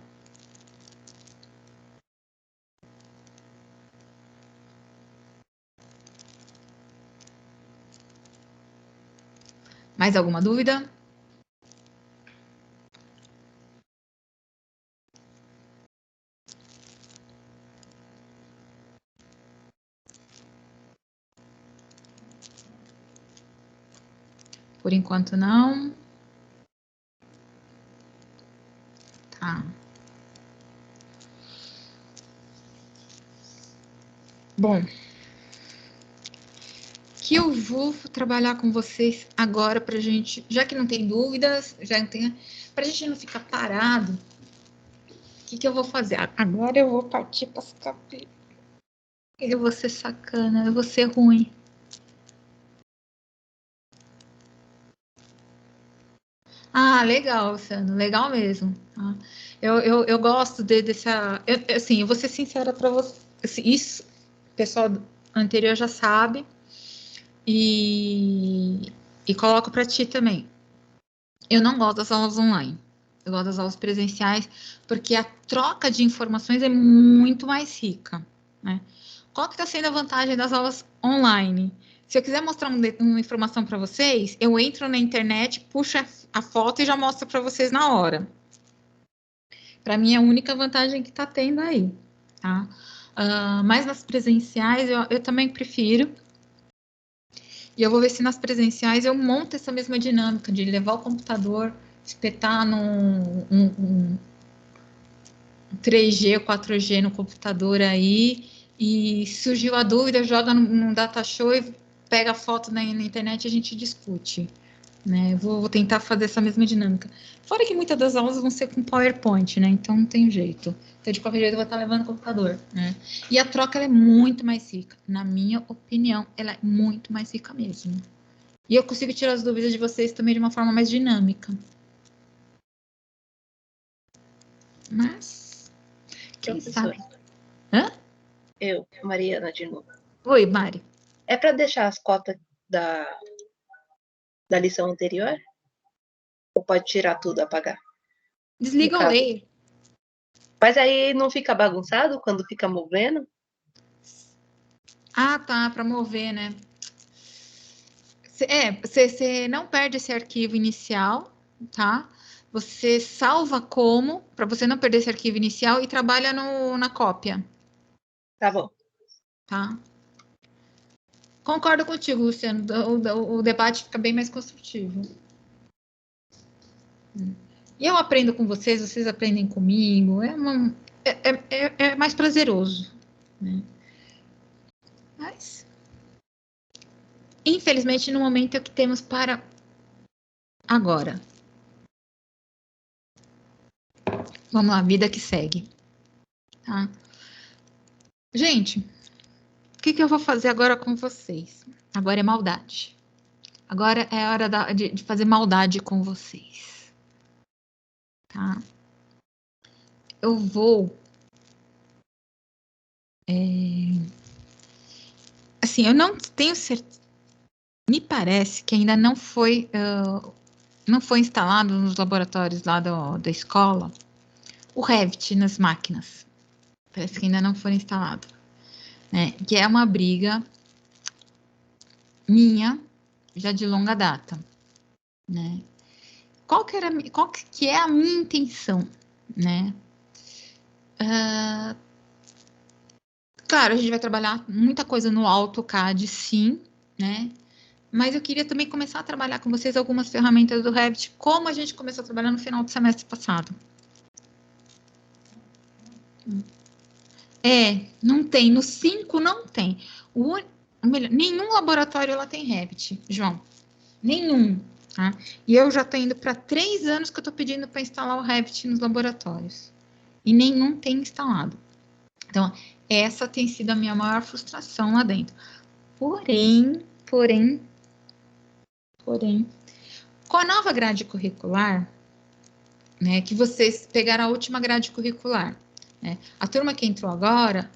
Mais alguma dúvida? Por enquanto, não. Tá. Bom, que eu vou trabalhar com vocês agora para gente, já que não tem dúvidas, para a gente não ficar parado, o que eu vou fazer? Agora eu vou partir para as capinhas. Eu vou ser sacana, eu vou ser ruim. Legal, Luciano, legal mesmo. Tá? Eu gosto dessa. Assim, eu vou ser sincera para você. Assim, isso, o pessoal anterior já sabe. E coloco para ti também. Eu não gosto das aulas online. Eu gosto das aulas presenciais, porque a troca de informações é muito mais rica. Né? Qual que está sendo a vantagem das aulas online? Se eu quiser mostrar uma informação para vocês, eu entro na internet, puxo a foto e já mostro para vocês na hora. Para mim, é a única vantagem que está tendo aí. Tá? Mas nas presenciais, eu também prefiro. E eu vou ver se nas presenciais eu monto essa mesma dinâmica de levar o computador, espetar num 3G, 4G no computador aí, e surgiu a dúvida, joga no Datashow e pega a foto na internet e a gente discute. Né? Vou tentar fazer essa mesma dinâmica. Fora que muitas das aulas vão ser com PowerPoint, né? Então não tem jeito. Então, de qualquer jeito, eu vou estar levando o computador. Né? E a troca ela é muito mais rica. Na minha opinião, ela é muito mais rica mesmo. E eu consigo tirar as dúvidas de vocês também de uma forma mais dinâmica. Mas, quem sabe? Eu, Mariana, de novo. Oi, Mari. É para deixar as cotas da lição anterior? Ou pode tirar tudo, apagar? Desliga o caso. layer. Mas aí não fica bagunçado quando fica movendo? Ah, tá, para mover, né? Você não perde esse arquivo inicial, tá? Você salva como, para você não perder esse arquivo inicial e trabalha na cópia, Tá bom. tá? Concordo contigo, Luciano. O debate fica bem mais construtivo. E eu aprendo com vocês, vocês aprendem comigo. É mais prazeroso, né? Mas, infelizmente, no momento é o que temos para agora. Vamos lá, vida que segue. Tá? Gente, o que eu vou fazer agora com vocês? Agora é maldade. Agora é hora de fazer maldade com vocês. Tá? Eu vou... Assim, eu não tenho certeza... Me parece que ainda não foi instalado nos laboratórios lá da escola o Revit nas máquinas. Parece que ainda não foi instalado. Né? Que é uma briga minha, já de longa data. Né? Qual que é a minha intenção? Né? Claro, a gente vai trabalhar muita coisa no AutoCAD, sim, né? Mas eu queria também começar a trabalhar com vocês algumas ferramentas do Revit, como a gente começou a trabalhar no final do semestre passado. Não tem. No 5 não tem. Nenhum laboratório lá tem Revit, João. Nenhum. Tá? E eu já estou indo para 3 anos que eu estou pedindo para instalar o Revit nos laboratórios. E nenhum tem instalado. Então, essa tem sido a minha maior frustração lá dentro. Porém, com a nova grade curricular, né, que vocês pegaram a última grade curricular, né, a turma que entrou agora,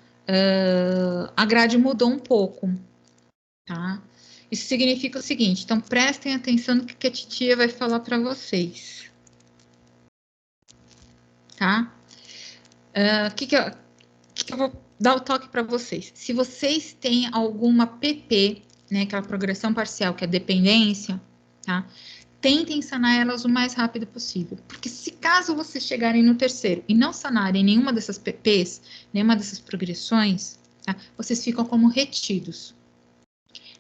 a grade mudou um pouco, tá? Isso significa o seguinte, então prestem atenção no que a titia vai falar para vocês, tá? Que eu vou dar o toque para vocês. Se vocês têm alguma PP, né, aquela progressão parcial, que é dependência, tá? Tentem sanar elas o mais rápido possível. Porque se caso vocês chegarem no terceiro e não sanarem nenhuma dessas PPs, nenhuma dessas progressões, tá? Vocês ficam como retidos.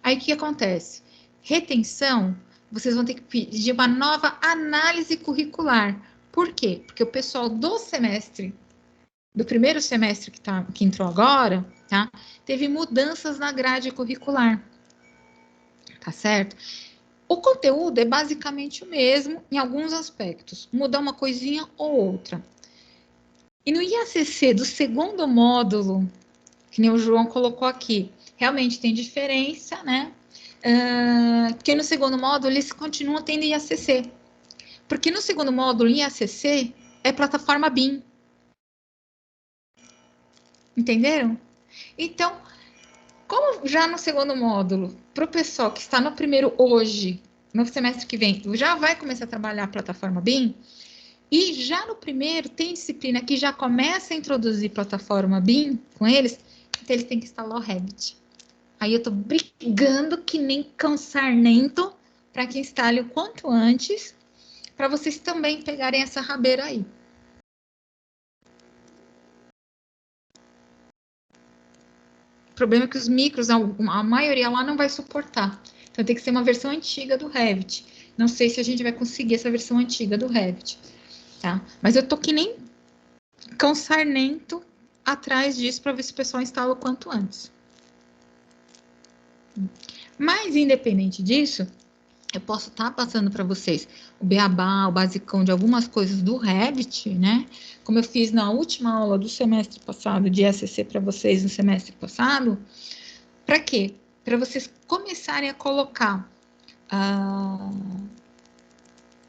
Aí o que acontece? Retenção, vocês vão ter que pedir uma nova análise curricular. Por quê? Porque o pessoal do primeiro semestre que entrou agora, tá? Teve mudanças na grade curricular. Tá certo? O conteúdo é basicamente o mesmo em alguns aspectos, muda uma coisinha ou outra. E no IACC do segundo módulo, que nem o João colocou aqui, realmente tem diferença, né? Porque no segundo módulo eles continuam tendo IACC. Porque no segundo módulo, IACC é plataforma BIM. Entenderam? Então, como já no segundo módulo, para o pessoal que está no primeiro hoje, no semestre que vem, já vai começar a trabalhar a plataforma BIM, e já no primeiro tem disciplina que já começa a introduzir plataforma BIM com eles, então eles têm que instalar o Revit. Aí eu tô brigando que nem cão sarnento para que instale o quanto antes, para vocês também pegarem essa rabeira aí. O problema é que os micros, a maioria lá não vai suportar. Então tem que ser uma versão antiga do Revit. Não sei se a gente vai conseguir essa versão antiga do Revit. Tá? Mas eu tô que nem cão sarnento atrás disso para ver se o pessoal instala o quanto antes. Mas, independente disso, eu posso estar passando para vocês o beabá, o basicão de algumas coisas do Revit, né? Como eu fiz na última aula do semestre passado, de SCC para vocês no semestre passado. Para quê? Para vocês começarem a colocar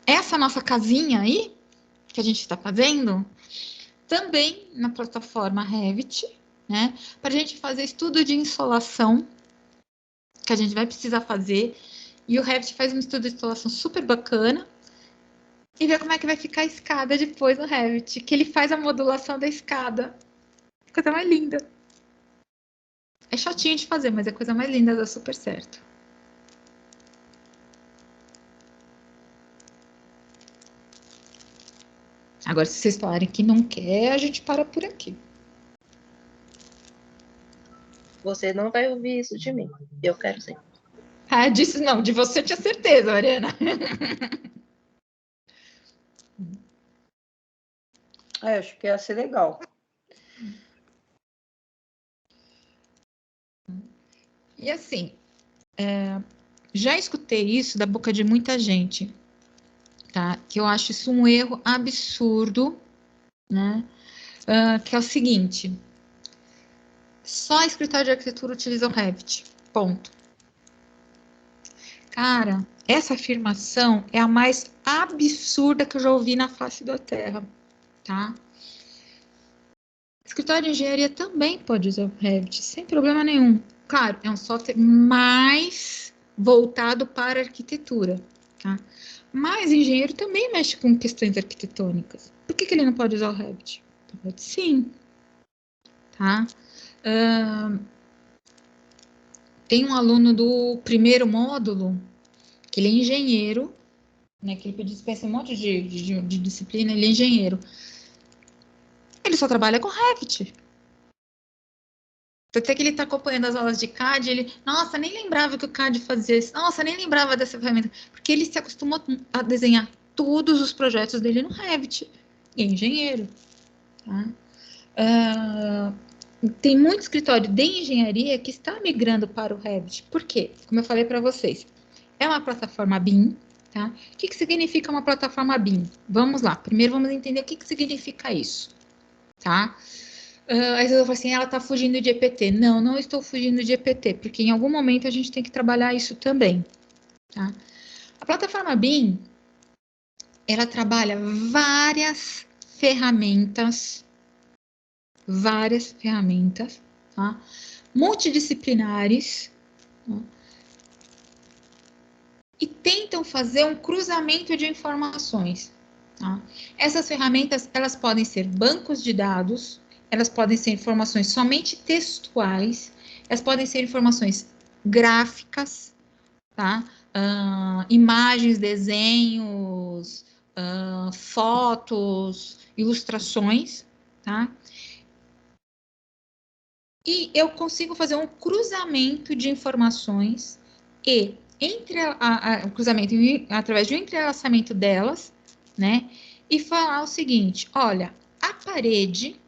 essa nossa casinha aí, que a gente está fazendo, também na plataforma Revit, né? Para a gente fazer estudo de insolação, que a gente vai precisar fazer. E o Revit faz um estudo de insolação super bacana. e ver como é que vai ficar a escada depois no Revit, que ele faz a modulação da escada. Coisa mais linda. É chatinho de fazer, mas é a coisa mais linda, dá super certo. Agora, se vocês falarem que não quer, a gente para por aqui. Você não vai ouvir isso de mim. Eu quero sim. Ah, disso não, de você eu tinha certeza, Mariana. Acho que ia ser legal. E assim, já escutei isso da boca de muita gente, tá? Que eu acho isso um erro absurdo, né? Que é o seguinte: só escritório de arquitetura utiliza o Revit. Ponto. Cara, essa afirmação é a mais absurda que eu já ouvi na face da Terra, tá? Escritório de engenharia também pode usar o Revit, sem problema nenhum. Claro, é um software mais voltado para a arquitetura, tá? Mas engenheiro também mexe com questões arquitetônicas. Por que ele não pode usar o Revit? Pode sim, tá? Tem um aluno do primeiro módulo, que ele é engenheiro, né? Que ele dispensa um monte de disciplina, ele é engenheiro. Ele só trabalha com Revit. Até que ele está acompanhando as aulas de CAD, ele, nossa, nem lembrava que o CAD fazia isso, nossa, nem lembrava dessa ferramenta, porque ele se acostumou a desenhar todos os projetos dele no Revit, e é engenheiro. Tá? Tem muito escritório de engenharia que está migrando para o Revit. Por quê? Como eu falei para vocês, é uma plataforma BIM, tá? O que significa uma plataforma BIM? Vamos lá, primeiro vamos entender o que significa isso, tá? Às vezes eu falo assim, ela está fugindo de EPT. Não, não estou fugindo de EPT, porque em algum momento a gente tem que trabalhar isso também. Tá? A plataforma BIM, ela trabalha várias ferramentas, tá? Multidisciplinares, tá? E tentam fazer um cruzamento de informações. Tá? Essas ferramentas, elas podem ser bancos de dados, elas podem ser informações somente textuais, elas podem ser informações gráficas, tá? Imagens, desenhos, fotos, ilustrações, tá? E eu consigo fazer um cruzamento de informações e entre o cruzamento através de um entrelaçamento delas, né? E falar o seguinte: olha, a parede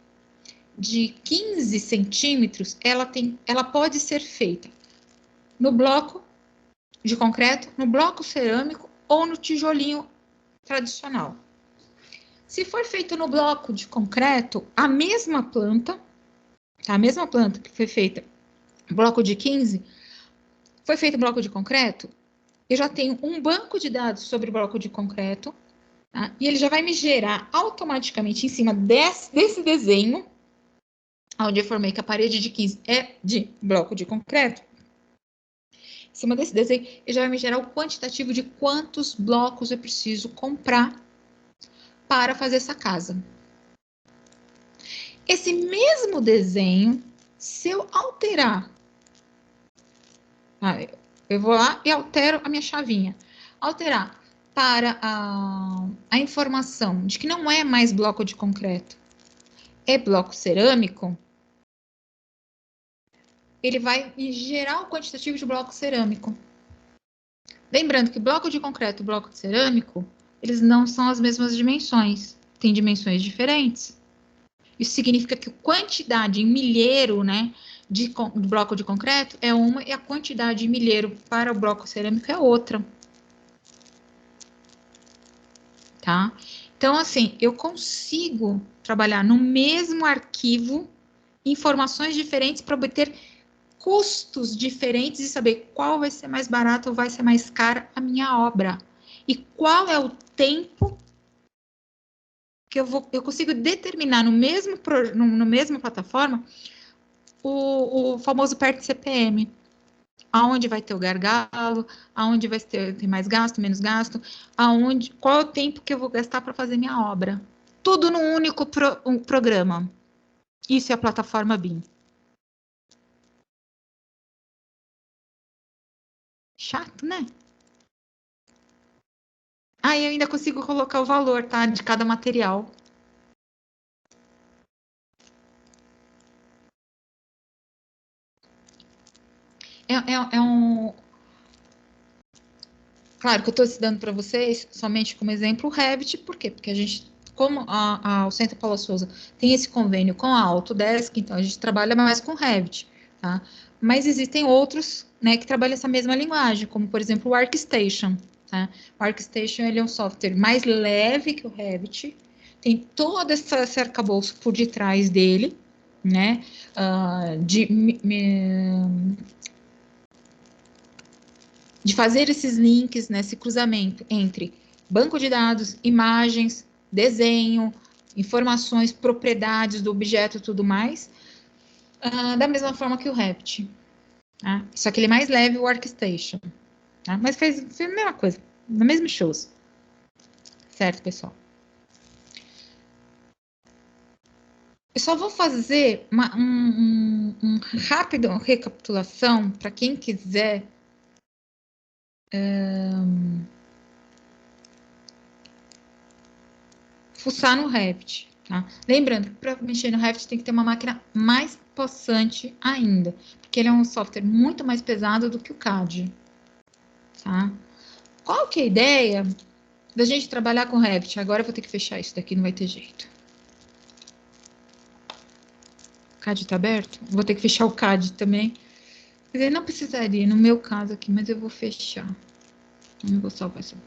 de 15 centímetros, ela pode ser feita no bloco de concreto, no bloco cerâmico ou no tijolinho tradicional. Se for feito no bloco de concreto, a mesma planta, tá? A mesma planta que foi feita no bloco de 15, foi feito bloco de concreto, eu já tenho um banco de dados sobre o bloco de concreto, tá? E ele já vai me gerar automaticamente em cima desse desenho, onde eu formei que a parede de 15 é de bloco de concreto. Em cima desse desenho, ele já vai me gerar o quantitativo de quantos blocos eu preciso comprar para fazer essa casa. Esse mesmo desenho, se eu alterar, eu vou lá e altero a minha chavinha. Alterar para a informação de que não é mais bloco de concreto, é bloco cerâmico, ele vai me gerar o quantitativo de bloco cerâmico. Lembrando que bloco de concreto e bloco de cerâmico, eles não são as mesmas dimensões, têm dimensões diferentes. Isso significa que a quantidade em milheiro, né, de bloco de concreto é uma e a quantidade em milheiro para o bloco cerâmico é outra. Tá? Então, assim, eu consigo trabalhar no mesmo arquivo informações diferentes para obter custos diferentes e saber qual vai ser mais barato ou vai ser mais cara a minha obra. E qual é o tempo que eu consigo determinar no mesma plataforma o famoso PERT CPM. aonde vai ter o gargalo, aonde vai ter mais gasto, menos gasto, qual é o tempo que eu vou gastar para fazer minha obra. Tudo num único programa. Isso é a plataforma BIM. Chato, né? Eu ainda consigo colocar o valor, tá? De cada material. Claro que eu estou dando para vocês somente como exemplo o Revit, por quê? Porque a gente, como o Centro Paula Souza tem esse convênio com a Autodesk, então a gente trabalha mais com Revit, tá? Mas existem outros, né, que trabalham essa mesma linguagem, como por exemplo o ArcStation, tá? O ArcStation ele é um software mais leve que o Revit, tem todo esse arcabouço por detrás dele, né? De fazer esses links, né, esse cruzamento entre banco de dados, imagens, desenho, informações, propriedades do objeto e tudo mais, da mesma forma que o Revit. Tá? Só que ele é mais leve, o ArcStation. Tá? Mas fez a mesma coisa, no mesmo shows. Certo, pessoal? Eu só vou fazer um rápido recapitulação para quem quiser fuçar no Revit. Tá? Lembrando que para mexer no Revit tem que ter uma máquina mais possante ainda, porque ele é um software muito mais pesado do que o CAD. Tá? Qual que é a ideia da gente trabalhar com Revit? Agora eu vou ter que fechar isso daqui, não vai ter jeito. O CAD está aberto? Vou ter que fechar o CAD também. Quer dizer, não precisaria, no meu caso aqui, mas eu vou fechar. Eu vou salvar essa.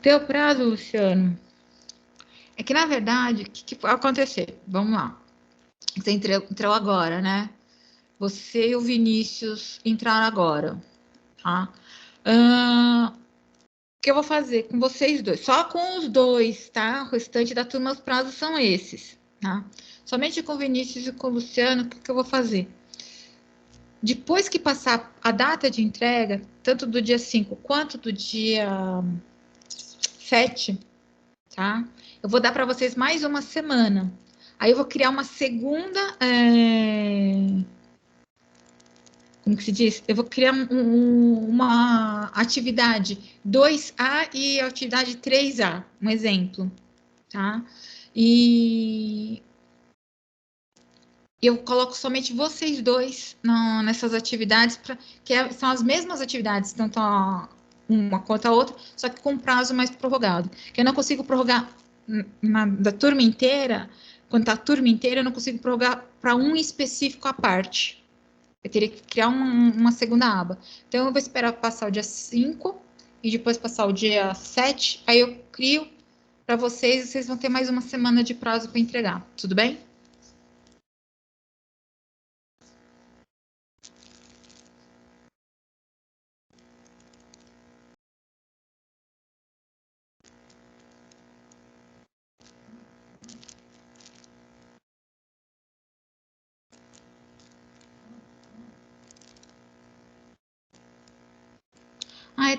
Teu prazo, Luciano, é que, na verdade, o que vai acontecer? Vamos lá. Você entrou agora, né? Você e o Vinícius entraram agora, tá? O que eu vou fazer com vocês dois? Só com os dois, tá? O restante da turma, os prazos são esses, tá? Somente com o Vinícius e com o Luciano, o que eu vou fazer? Depois que passar a data de entrega, tanto do dia 5 quanto do dia 7, tá? Eu vou dar para vocês mais uma semana. Aí eu vou criar uma segunda. Como que se diz? Eu vou criar uma atividade 2A e atividade 3A, um exemplo, tá? E eu coloco somente vocês dois nessas atividades, são as mesmas atividades, tanto uma quanto a outra, só que com prazo mais prorrogado. Que eu não consigo prorrogar da turma inteira, quanto a turma inteira, eu não consigo prorrogar para um específico à parte. Eu teria que criar uma segunda aba. Então, eu vou esperar passar o dia 5 e depois passar o dia 7, aí eu crio para vocês e vocês vão ter mais uma semana de prazo para entregar. Tudo bem?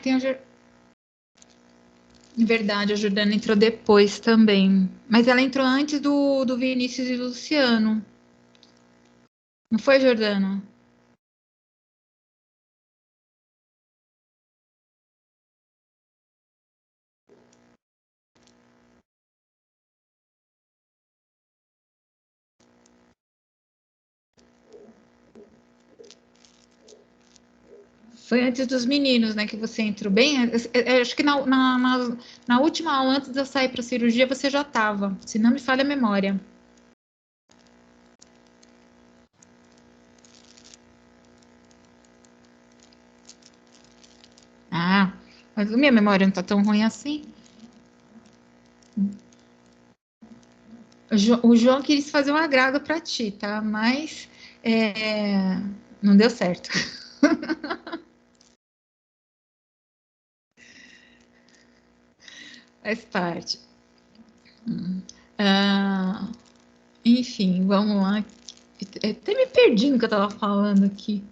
Tem a Verdade, a Jordana entrou depois também. Mas ela entrou antes do Vinícius e do Luciano. Não foi, Jordana? Foi antes dos meninos, né, que você entrou bem. Acho que na última aula, antes de eu sair para a cirurgia, você já estava. Se não me falha a memória. Mas a minha memória não está tão ruim assim. O João quis fazer um agrado para ti, tá? Mas não deu certo. Faz parte. Enfim, vamos lá. Até me perdi no que eu estava falando aqui.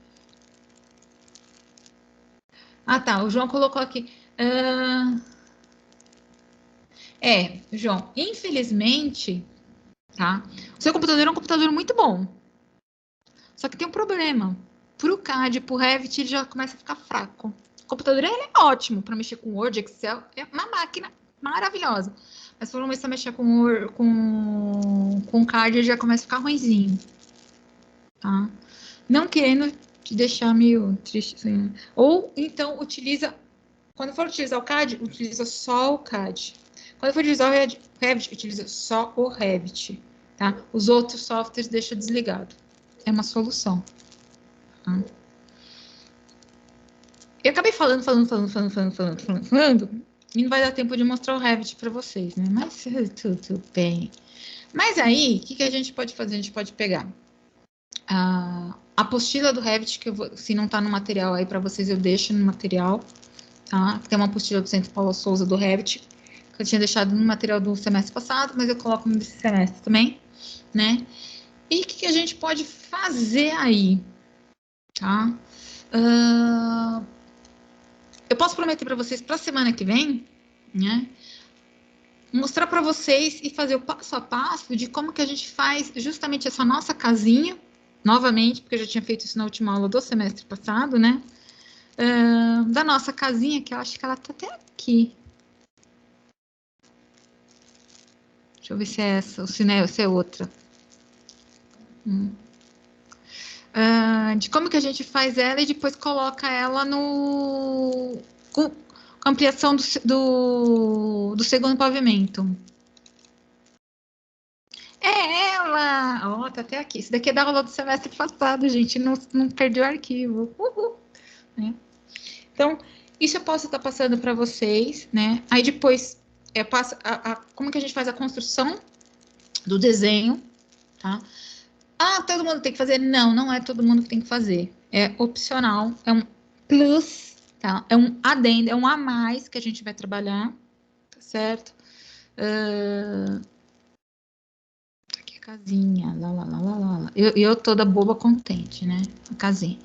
Ah, tá. O João colocou aqui. João, infelizmente, tá? O seu computador é um computador muito bom. Só que tem um problema. Pro CAD, pro Revit, ele já começa a ficar fraco. O computador ele é ótimo para mexer com Word, Excel, é uma máquina maravilhosa. Mas se for começar a mexer com CAD, ele já começa a ficar ruinzinho. Tá? Não querendo te deixar meio triste. Assim. Ou então utiliza. Quando for utilizar o CAD, utiliza só o CAD. Quando for utilizar o Revit, utiliza só o Revit. Tá? Os outros softwares deixa desligado. É uma solução. Tá? Eu acabei falando, e não vai dar tempo de mostrar o Revit para vocês, né? Mas tudo bem. Mas aí, o que a gente pode fazer? A gente pode pegar a apostila do Revit, que se não está no material aí para vocês, eu deixo no material, tá? Tem uma apostila do Centro Paula Souza do Revit, que eu tinha deixado no material do semestre passado, mas eu coloco no desse semestre também, né? E o que a gente pode fazer aí, tá? Eu posso prometer para vocês para a semana que vem, né? Mostrar para vocês e fazer o passo a passo de como que a gente faz justamente essa nossa casinha, novamente, porque eu já tinha feito isso na última aula do semestre passado, né? Da nossa casinha, que eu acho que ela tá até aqui. Deixa eu ver se é essa, ou se é outra. De como que a gente faz ela e depois coloca ela no... com ampliação do segundo pavimento. É ela! Ó, tá até aqui. Isso daqui é da aula do semestre passado, gente. Não perdeu o arquivo. Uhul. Né? Então, isso eu posso estar passando para vocês, né? Aí depois eu passo como que a gente faz a construção do desenho, tá? Ah, todo mundo tem que fazer? Não, não é todo mundo que tem que fazer. É opcional, é um plus, tá? É um adendo, é um a mais que a gente vai trabalhar, tá certo? Aqui a casinha, lá. Eu toda boba contente, né? A casinha.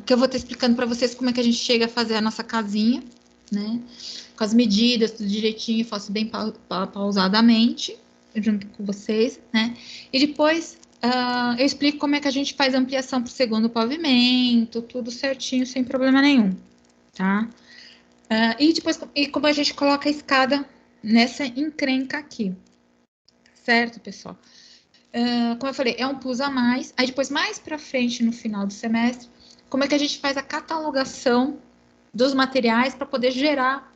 Que eu vou estar explicando para vocês como é que a gente chega a fazer a nossa casinha, né? Com as medidas, tudo direitinho, faço bem pausadamente, junto com vocês, né? E depois eu explico como é que a gente faz a ampliação para o segundo pavimento, tudo certinho, sem problema nenhum, tá? E depois, como a gente coloca a escada nessa encrenca aqui, certo, pessoal? Como eu falei, é um plus a mais. Aí depois, mais para frente, no final do semestre, como é que a gente faz a catalogação dos materiais para poder gerar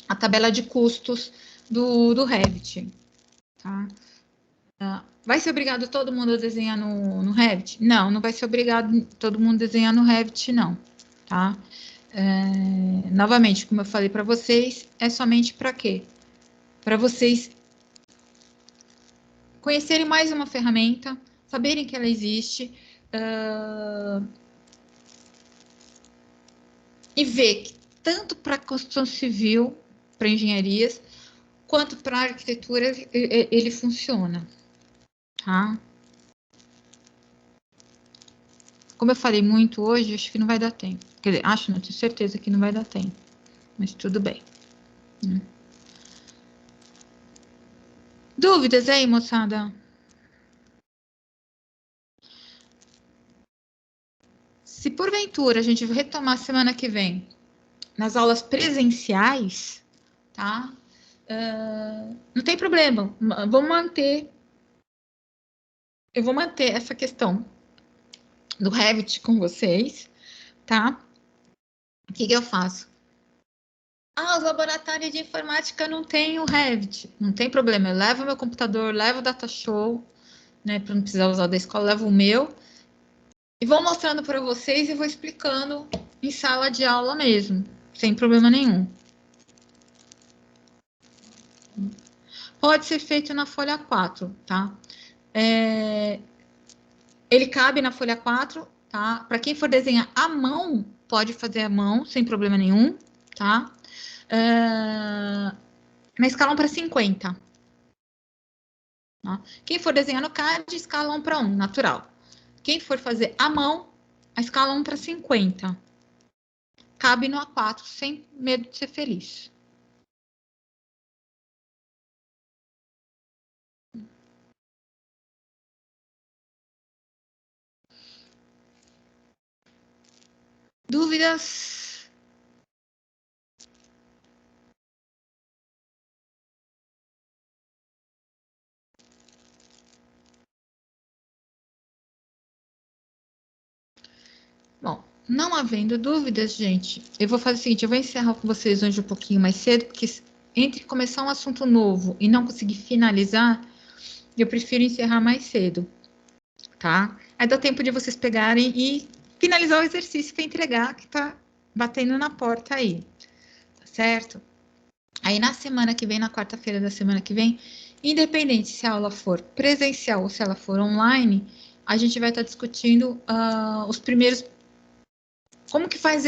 a tabela de custos do Revit, tá? Vai ser obrigado todo mundo a desenhar no Revit? Não, não vai ser obrigado todo mundo a desenhar no Revit, não, tá? Novamente, como eu falei para vocês, é somente para quê? Para vocês conhecerem mais uma ferramenta, saberem que ela existe, e ver que tanto para construção civil, para engenharias, quanto para arquitetura ele funciona, tá? Como eu falei muito hoje, acho que não vai dar tempo. Quer dizer, acho, não, tenho certeza que não vai dar tempo. Mas tudo bem. Dúvidas aí, moçada? Se porventura a gente retomar semana que vem nas aulas presenciais, tá? Não tem problema. Vamos manter. Eu vou manter essa questão do Revit com vocês, tá? O que eu faço? Os laboratórios de informática não tem o Revit. Não tem problema. Eu levo meu computador, levo o DataShow, né? Para não precisar usar da escola, levo o meu. E vou mostrando para vocês e vou explicando em sala de aula mesmo, sem problema nenhum. Pode ser feito na folha 4, tá? Ele cabe na folha 4, tá? Para quem for desenhar à mão, pode fazer à mão, sem problema nenhum, tá? Na escala 1 para 50. Tá? Quem for desenhar no CAD, escala 1 para 1, natural. Quem for fazer à mão, a escala 1 para 50. Cabe no A4, sem medo de ser feliz. Dúvidas? Bom, não havendo dúvidas, gente, eu vou fazer o seguinte, eu vou encerrar com vocês hoje um pouquinho mais cedo, porque entre começar um assunto novo e não conseguir finalizar, eu prefiro encerrar mais cedo, tá? Aí dá tempo de vocês pegarem e finalizar o exercício para entregar, que tá batendo na porta aí, tá certo? Aí na semana que vem, na quarta-feira da semana que vem, independente se a aula for presencial ou se ela for online, a gente vai estar discutindo os primeiros. Como que faz,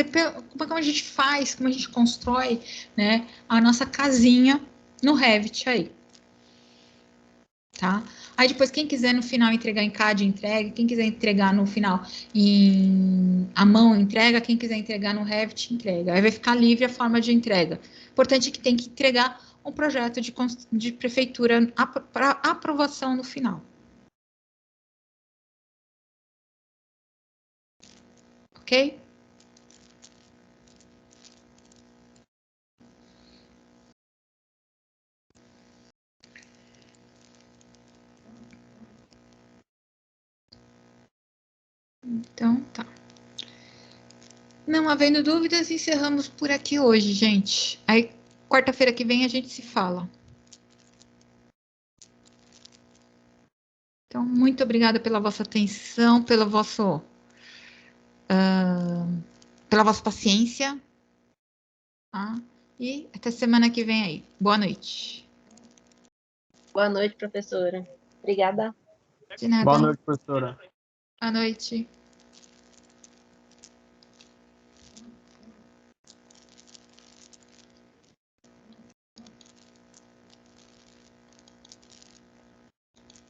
como a gente faz, como a gente constrói, né, a nossa casinha no Revit aí. Tá? Aí depois, quem quiser no final entregar em CAD, entrega. Quem quiser entregar no final à mão, entrega. Quem quiser entregar no Revit, entrega. Aí vai ficar livre a forma de entrega. Importante é que tem que entregar um projeto de prefeitura para aprovação no final. Ok? Então, tá. Não havendo dúvidas, encerramos por aqui hoje, gente. Aí, quarta-feira que vem, a gente se fala. Então, muito obrigada pela vossa atenção, pela vossa paciência. Tá? E até semana que vem aí. Boa noite. Boa noite, professora. Obrigada. De nada. Boa noite, professora. Boa noite.